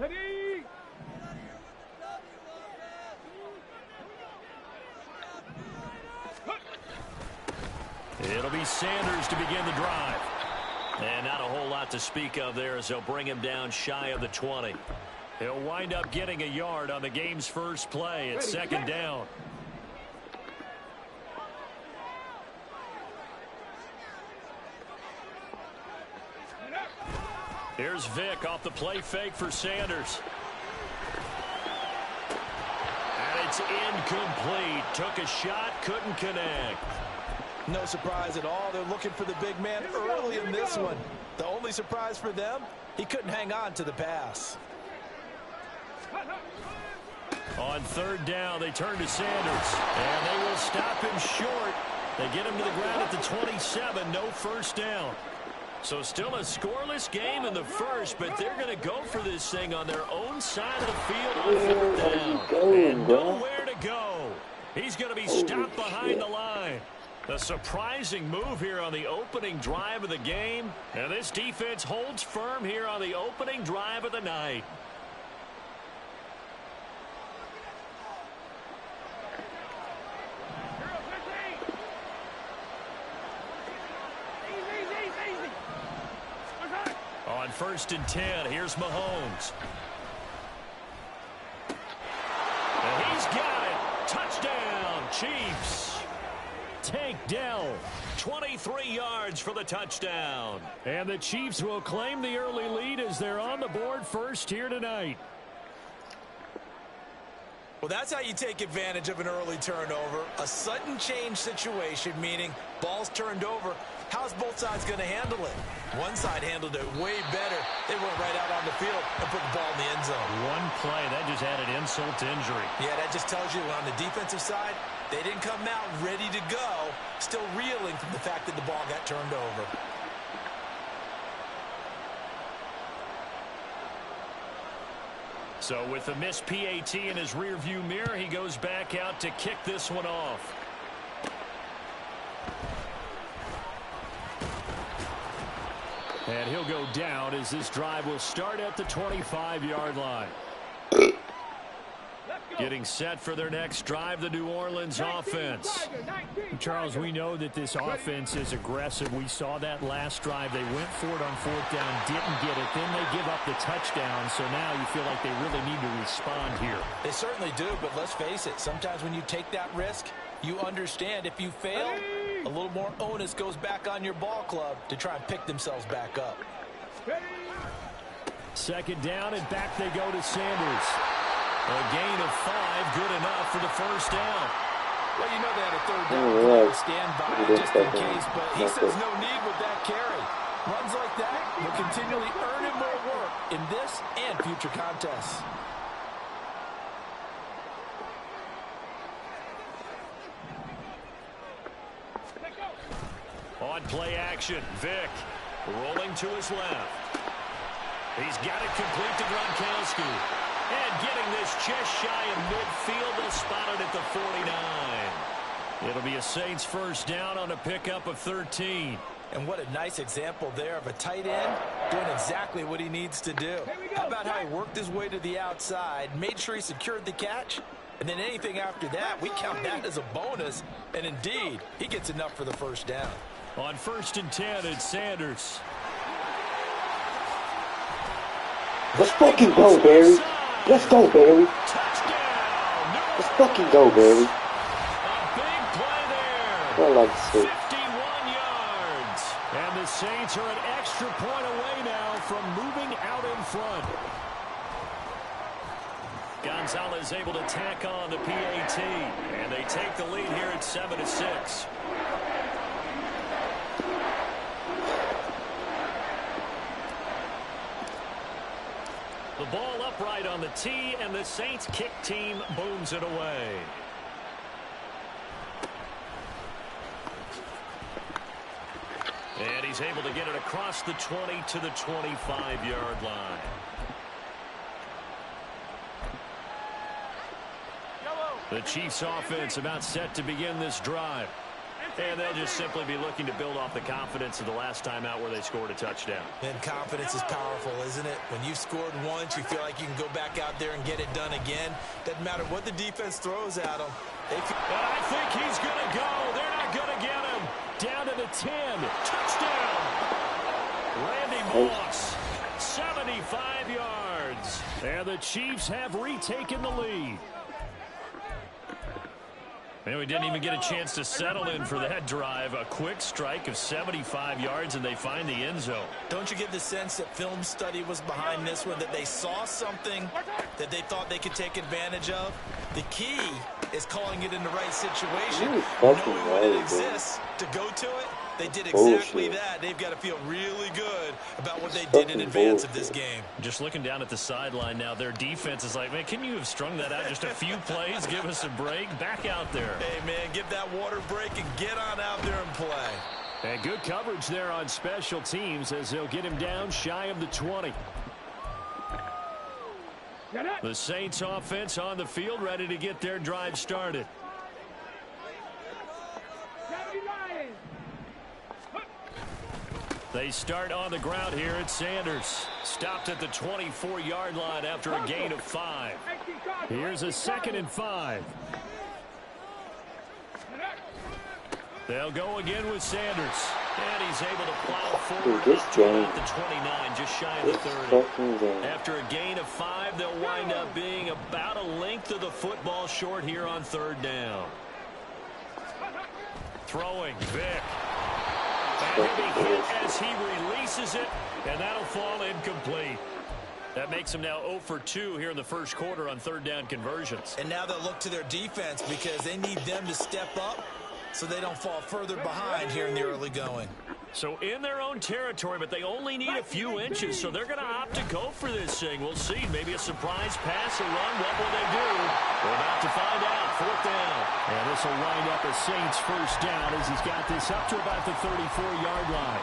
Ready. It'll be Sanders to begin the drive. And not a whole lot to speak of there as they'll bring him down shy of the 20. He'll wind up getting a yard on the game's first play. It's second down. Here's Vick off the play fake for Sanders. And it's incomplete. Took a shot, couldn't connect. No surprise at all. They're looking for the big man early in this one. The only surprise for them, he couldn't hang on to the pass. On third down, they turn to Sanders. And they will stop him short. They get him to the ground at the 27. No first down. So still a scoreless game in the first, but they're going to go for this thing on their own side of the field on fourth down. And nowhere to go. He's going to be stopped behind the line. A surprising move here on the opening drive of the game. And this defense holds firm here on the opening drive of the night. On 1st and 10, here's Mahomes. And he's got it. Touchdown, Chiefs. Tank Dell, 23 yards for the touchdown. And the Chiefs will claim the early lead as they're on the board first here tonight. Well, that's how you take advantage of an early turnover. A sudden change situation, meaning ball's turned over. How's both sides going to handle it? One side handled it way better. They went right out on the field and put the ball in the end zone. One play, that just added insult to injury. Yeah, that just tells you on the defensive side, they didn't come out ready to go, still reeling from the fact that the ball got turned over. So with the missed PAT in his rearview mirror, he goes back out to kick this one off. And he'll go down as this drive will start at the 25-yard line. Getting set for their next drive, the New Orleans offense. Charles, We know that this offense is aggressive. We saw that last drive. They went for it on fourth down, didn't get it. Then they give up the touchdown. So now you feel like they really need to respond here. They certainly do, but let's face it. Sometimes when you take that risk, you understand if you fail, a little more onus goes back on your ball club to try and pick themselves back up. Second down, and back they go to Sanders. A gain of 5, good enough for the first down. Well, you know they had a third down to stand by just in case, but he says no need with that carry. Runs like that will continually earn him more work in this and future contests. On play action, Vick rolling to his left. He's got it complete to Gronkowski. And getting this just shy of midfield, they'll spot it at the 49. It'll be a Saints first down on a pickup of 13. And what a nice example there of a tight end doing exactly what he needs to do. How about how he worked his way to the outside, made sure he secured the catch, and then anything after that, we count that as a bonus. And indeed, he gets enough for the first down. On 1st and 10, it's Sanders. Let's fucking go, Barry. Let's go, Barry. Touchdown. Let's fucking go, Barry. A big play there. I like to see. 51 yards. And the Saints are an extra point away now from moving out in front. Gonzalez able to tack on the PAT. And they take the lead here at 7-6. The ball upright on the tee, and the Saints kick team booms it away. And he's able to get it across the 20 to the 25-yard line. The Chiefs offense about set to begin this drive. And they'll just simply be looking to build off the confidence of the last time out where they scored a touchdown. And confidence is powerful, isn't it? When you've scored once, you feel like you can go back out there and get it done again. Doesn't matter what the defense throws at them. And I think he's going to go. They're not going to get him. Down to the 10. Touchdown. Randy Moss, 75 yards. And the Chiefs have retaken the lead. And we didn't even get a chance to settle in for that drive. A quick strike of 75 yards, and they find the end zone. Don't you get the sense that film study was behind this one, that they saw something that they thought they could take advantage of? The key is calling it in the right situation, knowing when it exists to go to it. They did exactly that. They've got to feel really good about what they did in advance of this game. Just looking down at the sideline now, their defense is like, man, can you have strung that out just a few plays? Give us a break. Back out there. Hey, man, give that water break and get on out there and play. And good coverage there on special teams as they'll get him down shy of the 20. The Saints offense on the field ready to get their drive started. They start on the ground here at Sanders. Stopped at the 24-yard line after a gain of 5. Here's a 2nd and 5. They'll go again with Sanders. And he's able to plow forward up to about the 29, just shy of the 30. After a gain of 5, they'll wind up being about a length of the football short here on 3rd down. Throwing, Vick. And he'll be hit as he releases it, and that'll fall incomplete. That makes him now 0 for 2 here in the first quarter on 3rd down conversions. And now they'll look to their defense because they need them to step up so they don't fall further behind here in the early going. So in their own territory, but they only need a few inches, so they're going to opt to go for this thing. We'll see. Maybe a surprise pass, a run. What will they do? We're about to find out. 4th down. And this will wind up a Saints first down as he's got this up to about the 34-yard line.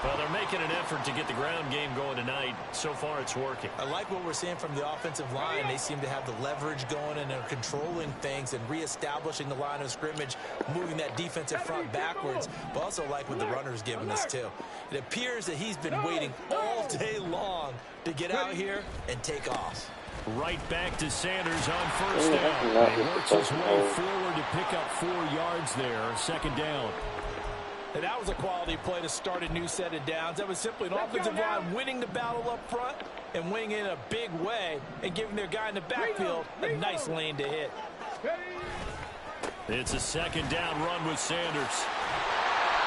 Well, they're making an effort to get the ground game going tonight. So far, it's working. I like what we're seeing from the offensive line. They seem to have the leverage going and are controlling things and reestablishing the line of scrimmage, moving that defensive front backwards, but also like what the runner's giving us, too. It appears that he's been waiting all day long to get out here and take off. Right back to Sanders on 1st down. He works his way forward to pick up 4 yards there. 2nd down. And that was a quality play to start a new set of downs. That was simply an offensive line winning the battle up front and winning in a big way and giving their guy in the backfield a nice lane to hit. It's a 2nd down run with Sanders.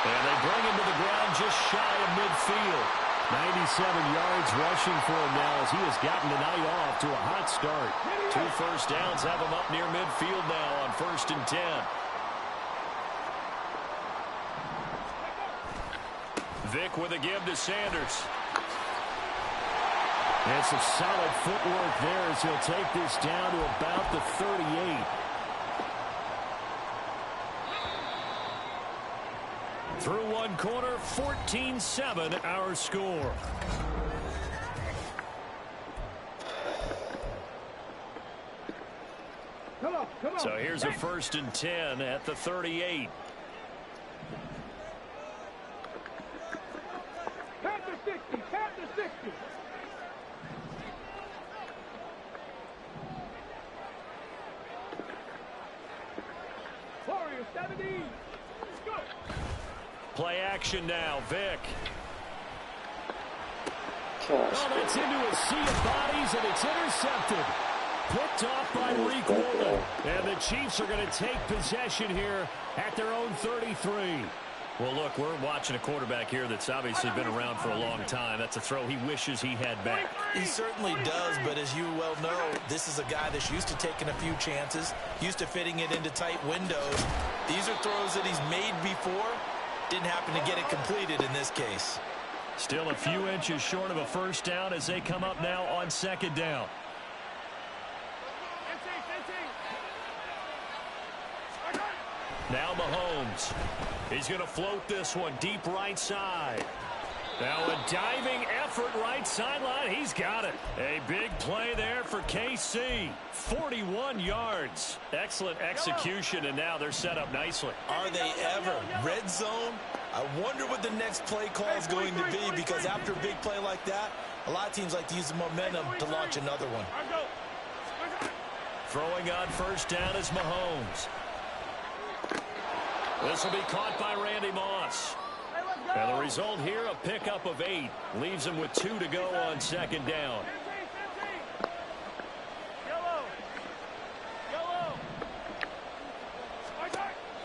And they bring him to the ground just shy of midfield. 97 yards rushing for him now as he has gotten the night off to a hot start. 2 first downs have him up near midfield now on 1st and 10. Vick with a give to Sanders. And some solid footwork there as he'll take this down to about the 38. Through one quarter, 14-7 our score. Come on. So here's a 1st and 10 at the 38. Count to 60. Count to 60. Warriors 70. Let's go. Play action now, Vick. Gosh. It's into a sea of bodies, and it's intercepted. Picked off by Reek Wood. And the Chiefs are going to take possession here at their own 33. Well, look, we're watching a quarterback here that's obviously been around for a long time. That's a throw he wishes he had back. He certainly does, but as you well know, this is a guy that's used to taking a few chances, used to fitting it into tight windows. These are throws that he's made before. Didn't happen to get it completed in this case. Still a few inches short of a first down as they come up now on 2nd down. Now Mahomes. He's going to float this one deep right side. Now a diving effort right sideline. He's got it. A big play there for KC. 41 yards. Excellent execution, and now they're set up nicely. Are they ever? Red zone? I wonder what the next play call is going to be, because after a big play like that, a lot of teams like to use the momentum to launch another one. Throwing on 1st down is Mahomes. This will be caught by Randy Moss. And the result here, a pickup of 8. Leaves him with 2 to go on 2nd down.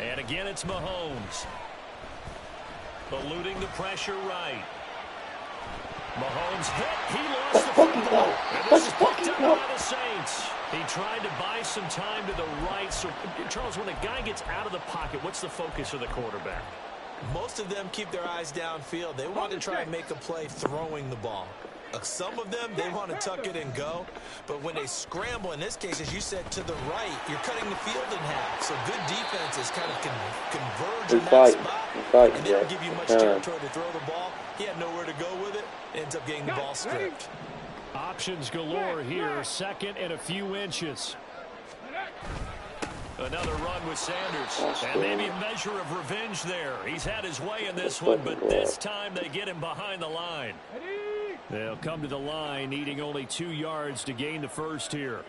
And again, it's Mahomes. Eluding the pressure right. Mahomes hit. He lost the football. And this is picked up by the Saints. He tried to buy some time to the right. So, Charles, when a guy gets out of the pocket, what's the focus of the quarterback? Most of them keep their eyes downfield. They want to try and make a play throwing the ball. Some of them, they want to tuck it and go. But when they scramble, in this case, as you said, to the right, you're cutting the field in half. So good defenses kind of converge in that spot. And they don't give you much territory to throw the ball. He had nowhere to go with it. Ends up getting the ball stripped. Options galore here. 2nd and a few inches. Another run with Sanders. And maybe a measure of revenge there. He's had his way in this one, but this time they get him behind the line. They'll come to the line, needing only 2 yards to gain the first here.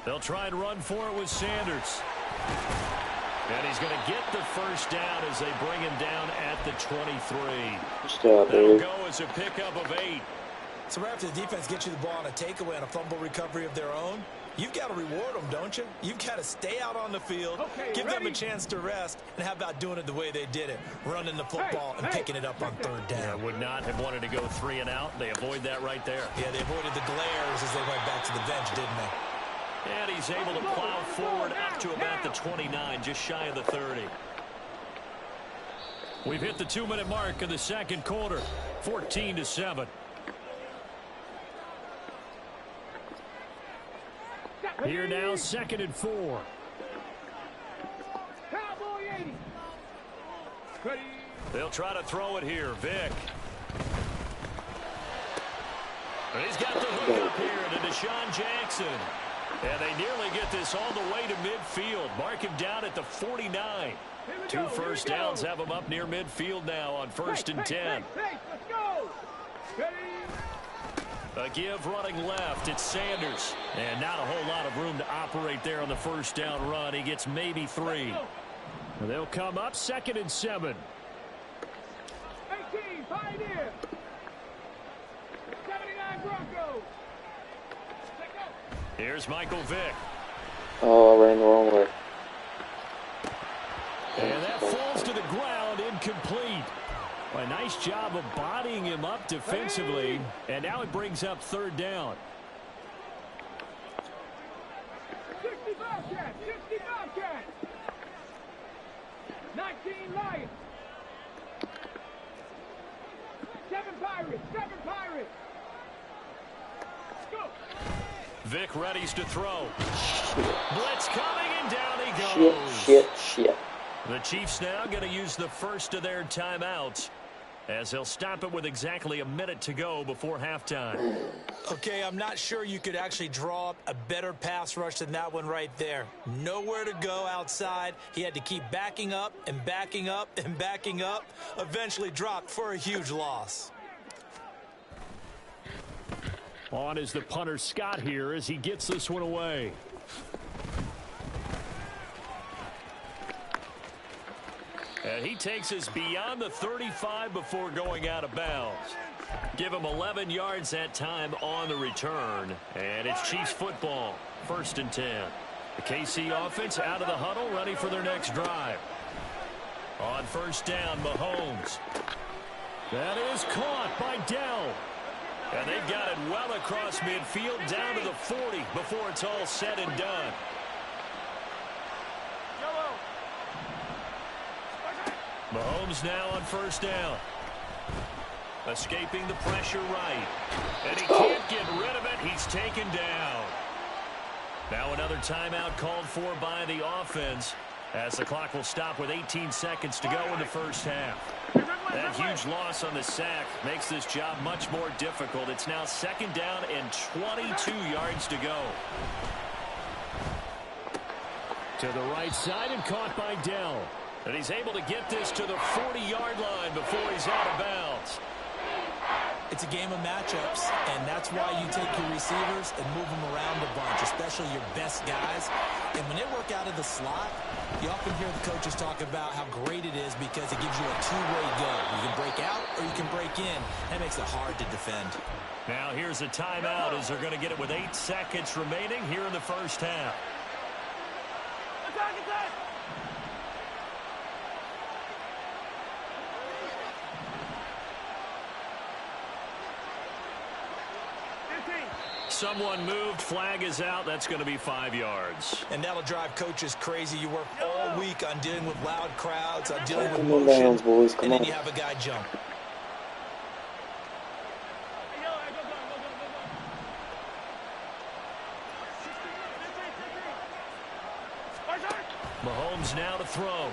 They'll try and run for it with Sanders. And he's going to get the first down as they bring him down at the 23. That'll go as a pickup of 8. So right after the defense gets you the ball on a takeaway and a fumble recovery of their own, you've got to reward them, don't you? You've got to stay out on the field, give them a chance to rest, and how about doing it the way they did it, running the football and picking it up on 3rd down. Yeah, would not have wanted to go 3 and out. They avoid that right there. Yeah, they avoided the glares as they went back to the bench, didn't they? And he's able to plow forward up to about the 29, just shy of the 30. We've hit the 2-minute mark in the 2nd quarter, 14-7. Here now, 2nd and 4. They'll try to throw it here. Vick. And he's got the hook up here to Deshaun Jackson. And they nearly get this all the way to midfield. Mark him down at the 49. 2 first downs have him up near midfield now on 1st and 10. Let's go. A give running left. It's Sanders. And not a whole lot of room to operate there on the first down run. He gets maybe 3. And they'll come up 2nd and 7. 18, Pioneer. 79 Broncos. Here's Michael Vick. Oh, I ran the wrong way. And that falls to the ground, incomplete. A nice job of bodying him up defensively. And now it brings up third down. 65 cats, 65 cats. 19 Lions. 7 Pirates, 7 Pirates. Go. Vic readies to throw. Blitz coming, and down he goes. Shit. The Chiefs now going to use the first of their timeouts, as they'll stop it with exactly a minute to go before halftime. Okay, I'm not sure you could actually draw up a better pass rush than that one right there. Nowhere to go outside. He had to keep backing up and backing up and backing up. Eventually dropped for a huge loss. On is the punter Scott here as he gets this one away. And he takes us beyond the 35 before going out of bounds. Give him 11 yards that time on the return. And it's Chiefs football, 1st and 10. The KC offense out of the huddle, ready for their next drive. On 1st down, Mahomes. That is caught by Dell. And they've got it well across midfield down to the 40 before it's all said and done. Mahomes now on 1st down. Escaping the pressure right. And he can't get rid of it. He's taken down. Now another timeout called for by the offense, as the clock will stop with 18 seconds to go in the first half. That huge loss on the sack makes this job much more difficult. It's now 2nd down and 22 yards to go. To the right side and caught by Dell. And he's able to get this to the 40-yard line before he's out of bounds. It's a game of matchups, and that's why you take your receivers and move them around a bunch, especially your best guys. And when they work out of the slot, you often hear the coaches talk about how great it is because it gives you a two-way go. You can break out or you can break in. That makes it hard to defend. Now here's a timeout as they're going to get it with 8 seconds remaining here in the first half. Attack! Someone moved. Flag is out. That's going to be 5 yards. And that'll drive coaches crazy. You work all week on dealing with loud crowds, on dealing with motion, and then you have a guy jump. Mahomes now to throw.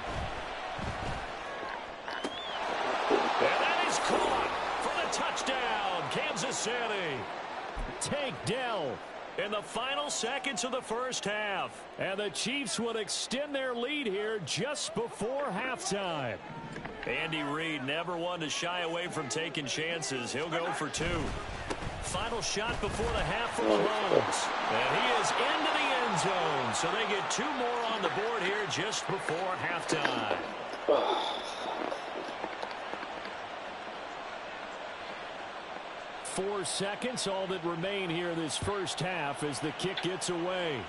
And that is caught for the touchdown, Kansas City. Take Dell in the final seconds of the first half. And the Chiefs will extend their lead here just before halftime. Andy Reid never one to shy away from taking chances. He'll go for 2. Final shot before the half for Mahomes. And he is into the end zone. So they get 2 more on the board here just before halftime. 4 seconds, all that remain here this first half as the kick gets away.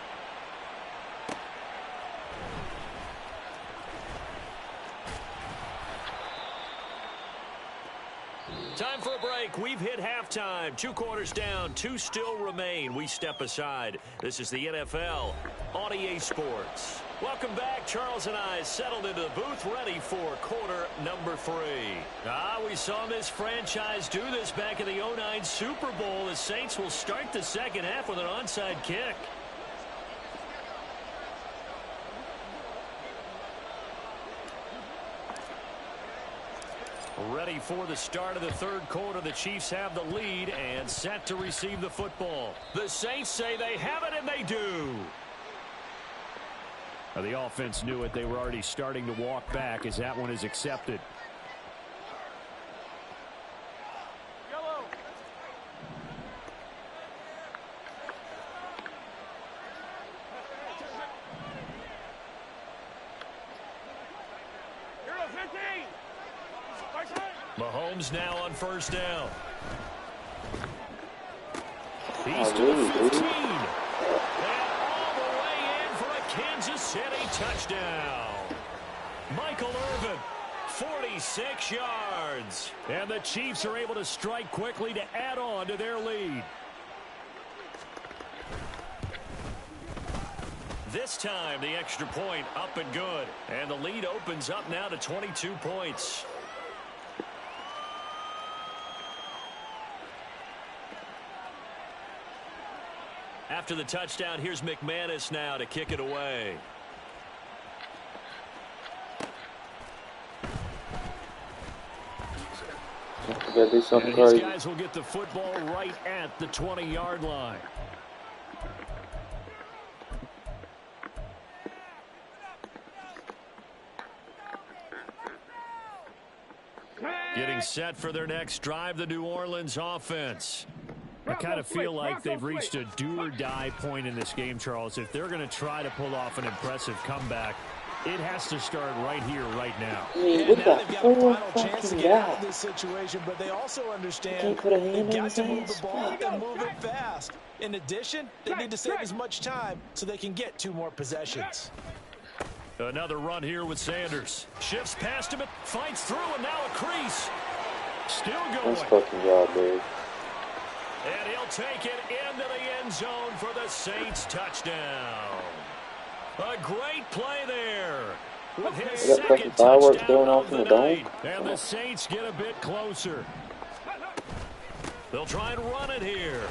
Time for a break. We've hit halftime. 2 quarters down, 2 still remain. We step aside. This is the NFL on EA Sports. Welcome back. Charles and I settled into the booth, ready for quarter number 3. We saw this franchise do this back in the 2009 Super Bowl. The Saints will start the second half with an onside kick. Ready for the start of the third quarter. The Chiefs have the lead and set to receive the football. The Saints say they have it, and they do. Now, the offense knew it. They were already starting to walk back as that one is accepted. Yellow. Hero 15. Mahomes now on first down. He's to the 15. And all the way in for a Kansas City touchdown. Michael Irvin 46 yards. And the Chiefs are able to strike quickly to add on to their lead. This time, the extra point up and good. And the lead opens up now to 22 points. After the touchdown, here's McManus now to kick it away. And these guys will get the football right at the 20-yard line. Getting set for their next drive, the New Orleans offense. I kind of feel like they've reached a do-or-die point in this game, Charles. If they're going to try to pull off an impressive comeback, it has to start right here, right now. I mean, what the fucking guy? This situation, but they also understand they've got to move the ball and move it fast. In addition, they need to save as much time so they can get 2 more possessions. Another run here with Sanders. Shifts past him, fights through, and now a crease. Still going. Nice fucking job, dude. And he'll take it into the end zone for the Saints touchdown. A great play there. With his second fireworks going touchdown off of in the the dome. night. And the Saints get a bit closer. They'll try and run it here.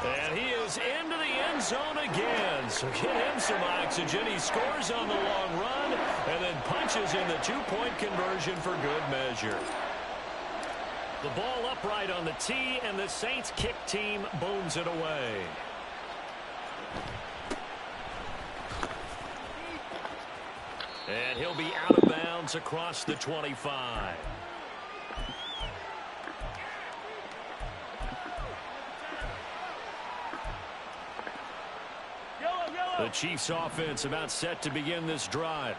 And he is into the end zone again. So get him some oxygen. He scores on the long run and then punches in the 2-point conversion for good measure. The ball upright on the tee, and the Saints kick team booms it away. And he'll be out of bounds across the 25. The Chiefs offense about set to begin this drive.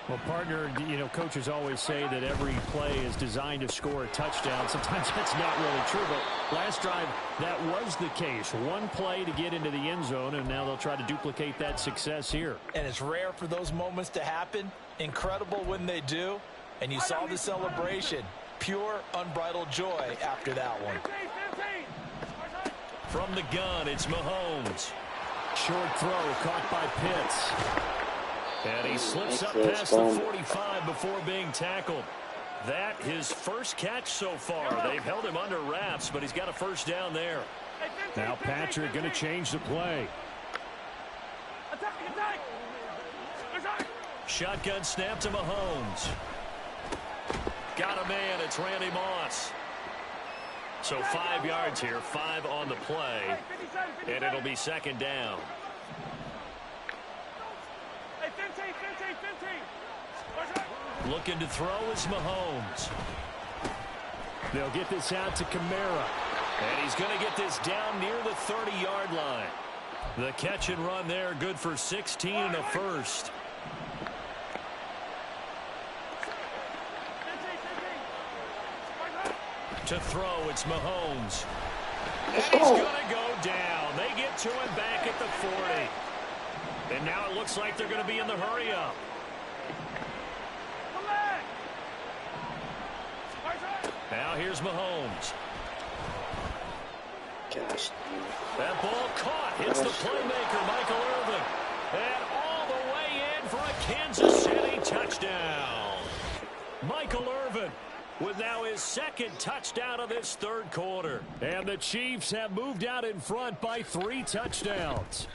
Well, partner, you know, coaches always say that every play is designed to score a touchdown. Sometimes that's not really true, but last drive, that was the case. One play to get into the end zone, and now they'll try to duplicate that success here. And it's rare for those moments to happen. Incredible when they do. And you saw the celebration. Pure, unbridled joy after that one. From the gun, it's Mahomes. Short throw caught by Pitts. And he slips up past the 45 before being tackled. That his first catch so far. They've held him under wraps, but he's got a first down there. Now Patrick going to change the play. Shotgun snap to Mahomes. Got a man. It's Randy Moss. So 5 yards here, 5 on the play, and it'll be second down. Looking to throw is Mahomes. They'll get this out to Kamara. And he's going to get this down near the 30-yard line. The catch and run there, good for 16 and a first. To throw, it's Mahomes. And he's going to go down. They get to him back at the 40. And now it looks like they're going to be in the hurry-up. Now here's Mahomes. Gosh. That ball caught. Hits the playmaker, Michael Irvin. And all the way in for a Kansas City touchdown. Michael Irvin with now his second touchdown of this third quarter. And the Chiefs have moved out in front by 3 touchdowns.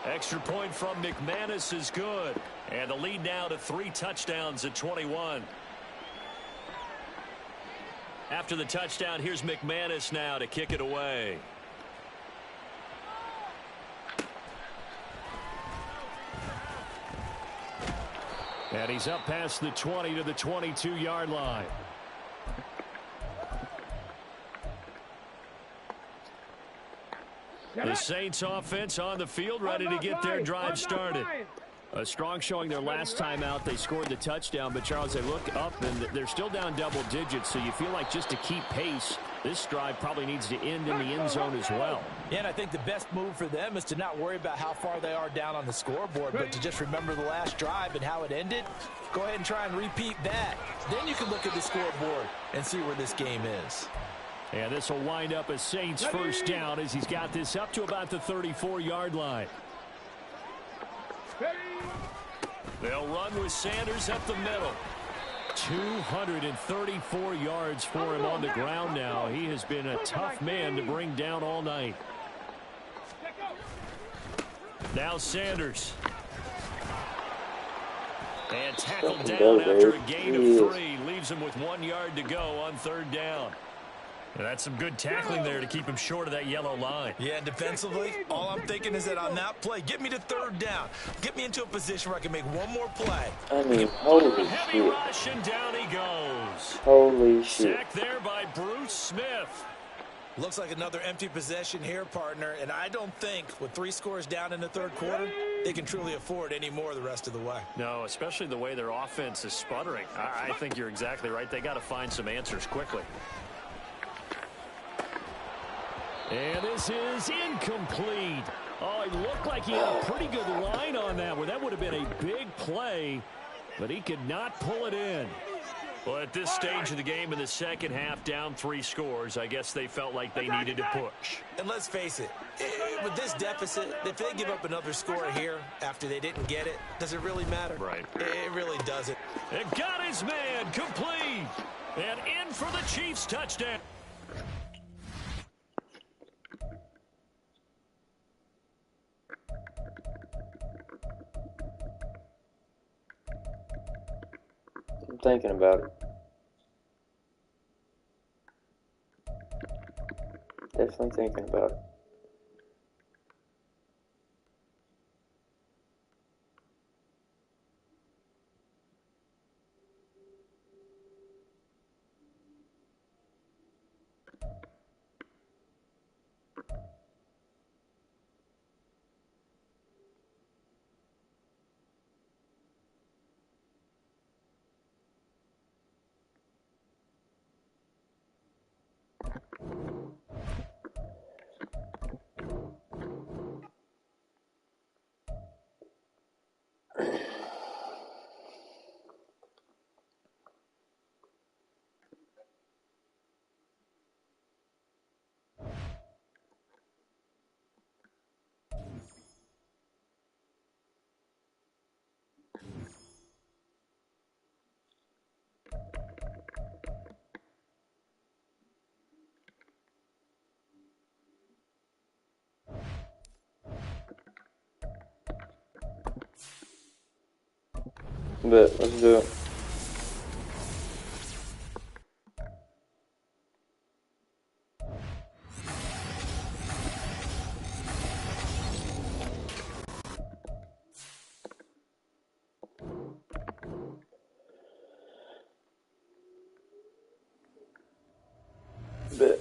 Extra point from McManus is good. And the lead now to 3 touchdowns at 21. After the touchdown, here's McManus now to kick it away. And he's up past the 20 to the 22-yard line. The Saints offense on the field, ready to get their drive started. A strong showing their last time out. They scored the touchdown, but Charles, they look up and they're still down double digits, so you feel like just to keep pace, This drive probably needs to end in the end zone as well. Yeah, and I think the best move for them is to not worry about how far they are down on the scoreboard, but to just remember the last drive and how it ended. Go ahead and try and repeat that. Then you can look at the scoreboard and see where this game is. And this will wind up a Saints first down as he's got this up to about the 34-yard line. They'll run with Sanders up the middle. 234 yards for him on the ground now. He has been a tough man to bring down all night. Now Sanders. And tackled down after a gain of 3. Leaves him with 1 yard to go on third down. And that's some good tackling there to keep him short of that yellow line. Yeah, and defensively, all I'm thinking is that on that play, get me to third down. Get me into a position where I can make one more play. I mean, holy Heavy shit. rush, and down he goes. Holy shit. Sacked there by Bruce Smith. Looks like another empty possession here, partner, and I don't think with 3 scores down in the third quarter, they can truly afford any more the rest of the way. No, especially the way their offense is sputtering. I think you're exactly right. They got to find some answers quickly. And this is incomplete. Oh, it looked like he had a pretty good line on that one. That would have been a big play, but he could not pull it in. Well, at this stage of the game in the second half, down 3 scores, I guess they felt like they needed to push. And let's face it, with this deficit, if they give up another score here after they didn't get it, does it really matter? Right. It really doesn't. And got his man complete. And in for the Chiefs touchdown. I'm thinking about it. Definitely thinking about it. But let's do it. Bet.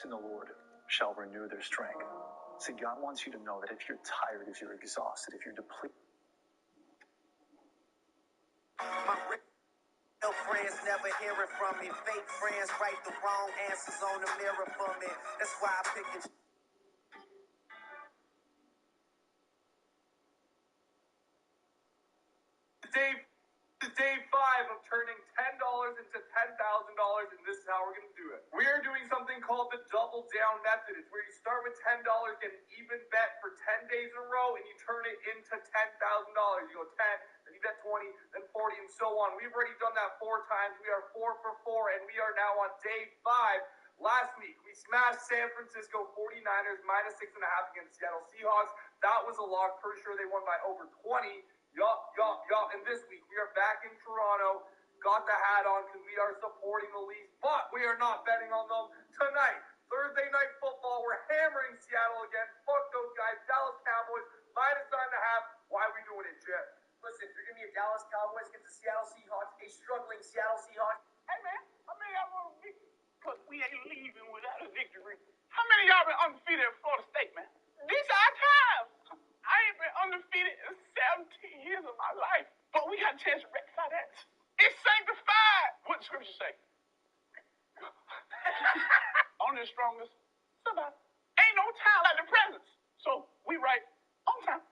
In the Lord shall renew their strength. See, God wants you to know that if you're tired, if you're exhausted, if you're depleted. My real friends never hearing from me. Fake friends write the wrong answers on the mirror for me. That's why I pick and Day 5 of turning $10 into $10,000, and this is how we're going to do it. We are doing something called the double down method. It's where you start with $10, get an even bet for 10 days in a row, and you turn it into $10,000. You go 10, then you bet 20, then 40, and so on. We've already done that 4 times. We are 4 for 4, and we are now on day 5. Last week, we smashed San Francisco 49ers minus 6.5 against Seattle Seahawks. That was a lock. Pretty sure they won by over 20. Yup. And this week, we are back in Toronto. Got the hat on because we are supporting the Leafs, but we are not betting on them tonight. Thursday night football, we're hammering Seattle again. Fuck those guys. Dallas Cowboys, minus 9.5. Why are we doing it, Jeff? listen, if you're going to be a Dallas Cowboys against the Seattle Seahawks, a struggling Seattle Seahawks. Hey, man, how many of y'all want a victory? Because we ain't leaving without a victory. How many of y'all been undefeated at Florida State, man? These are our times. I ain't been undefeated in 17 years of my life. But we got a chance to rectify that. It's sanctified. What the scripture say? Only the strongest. Somebody. Ain't no time like the presence. So we right on time.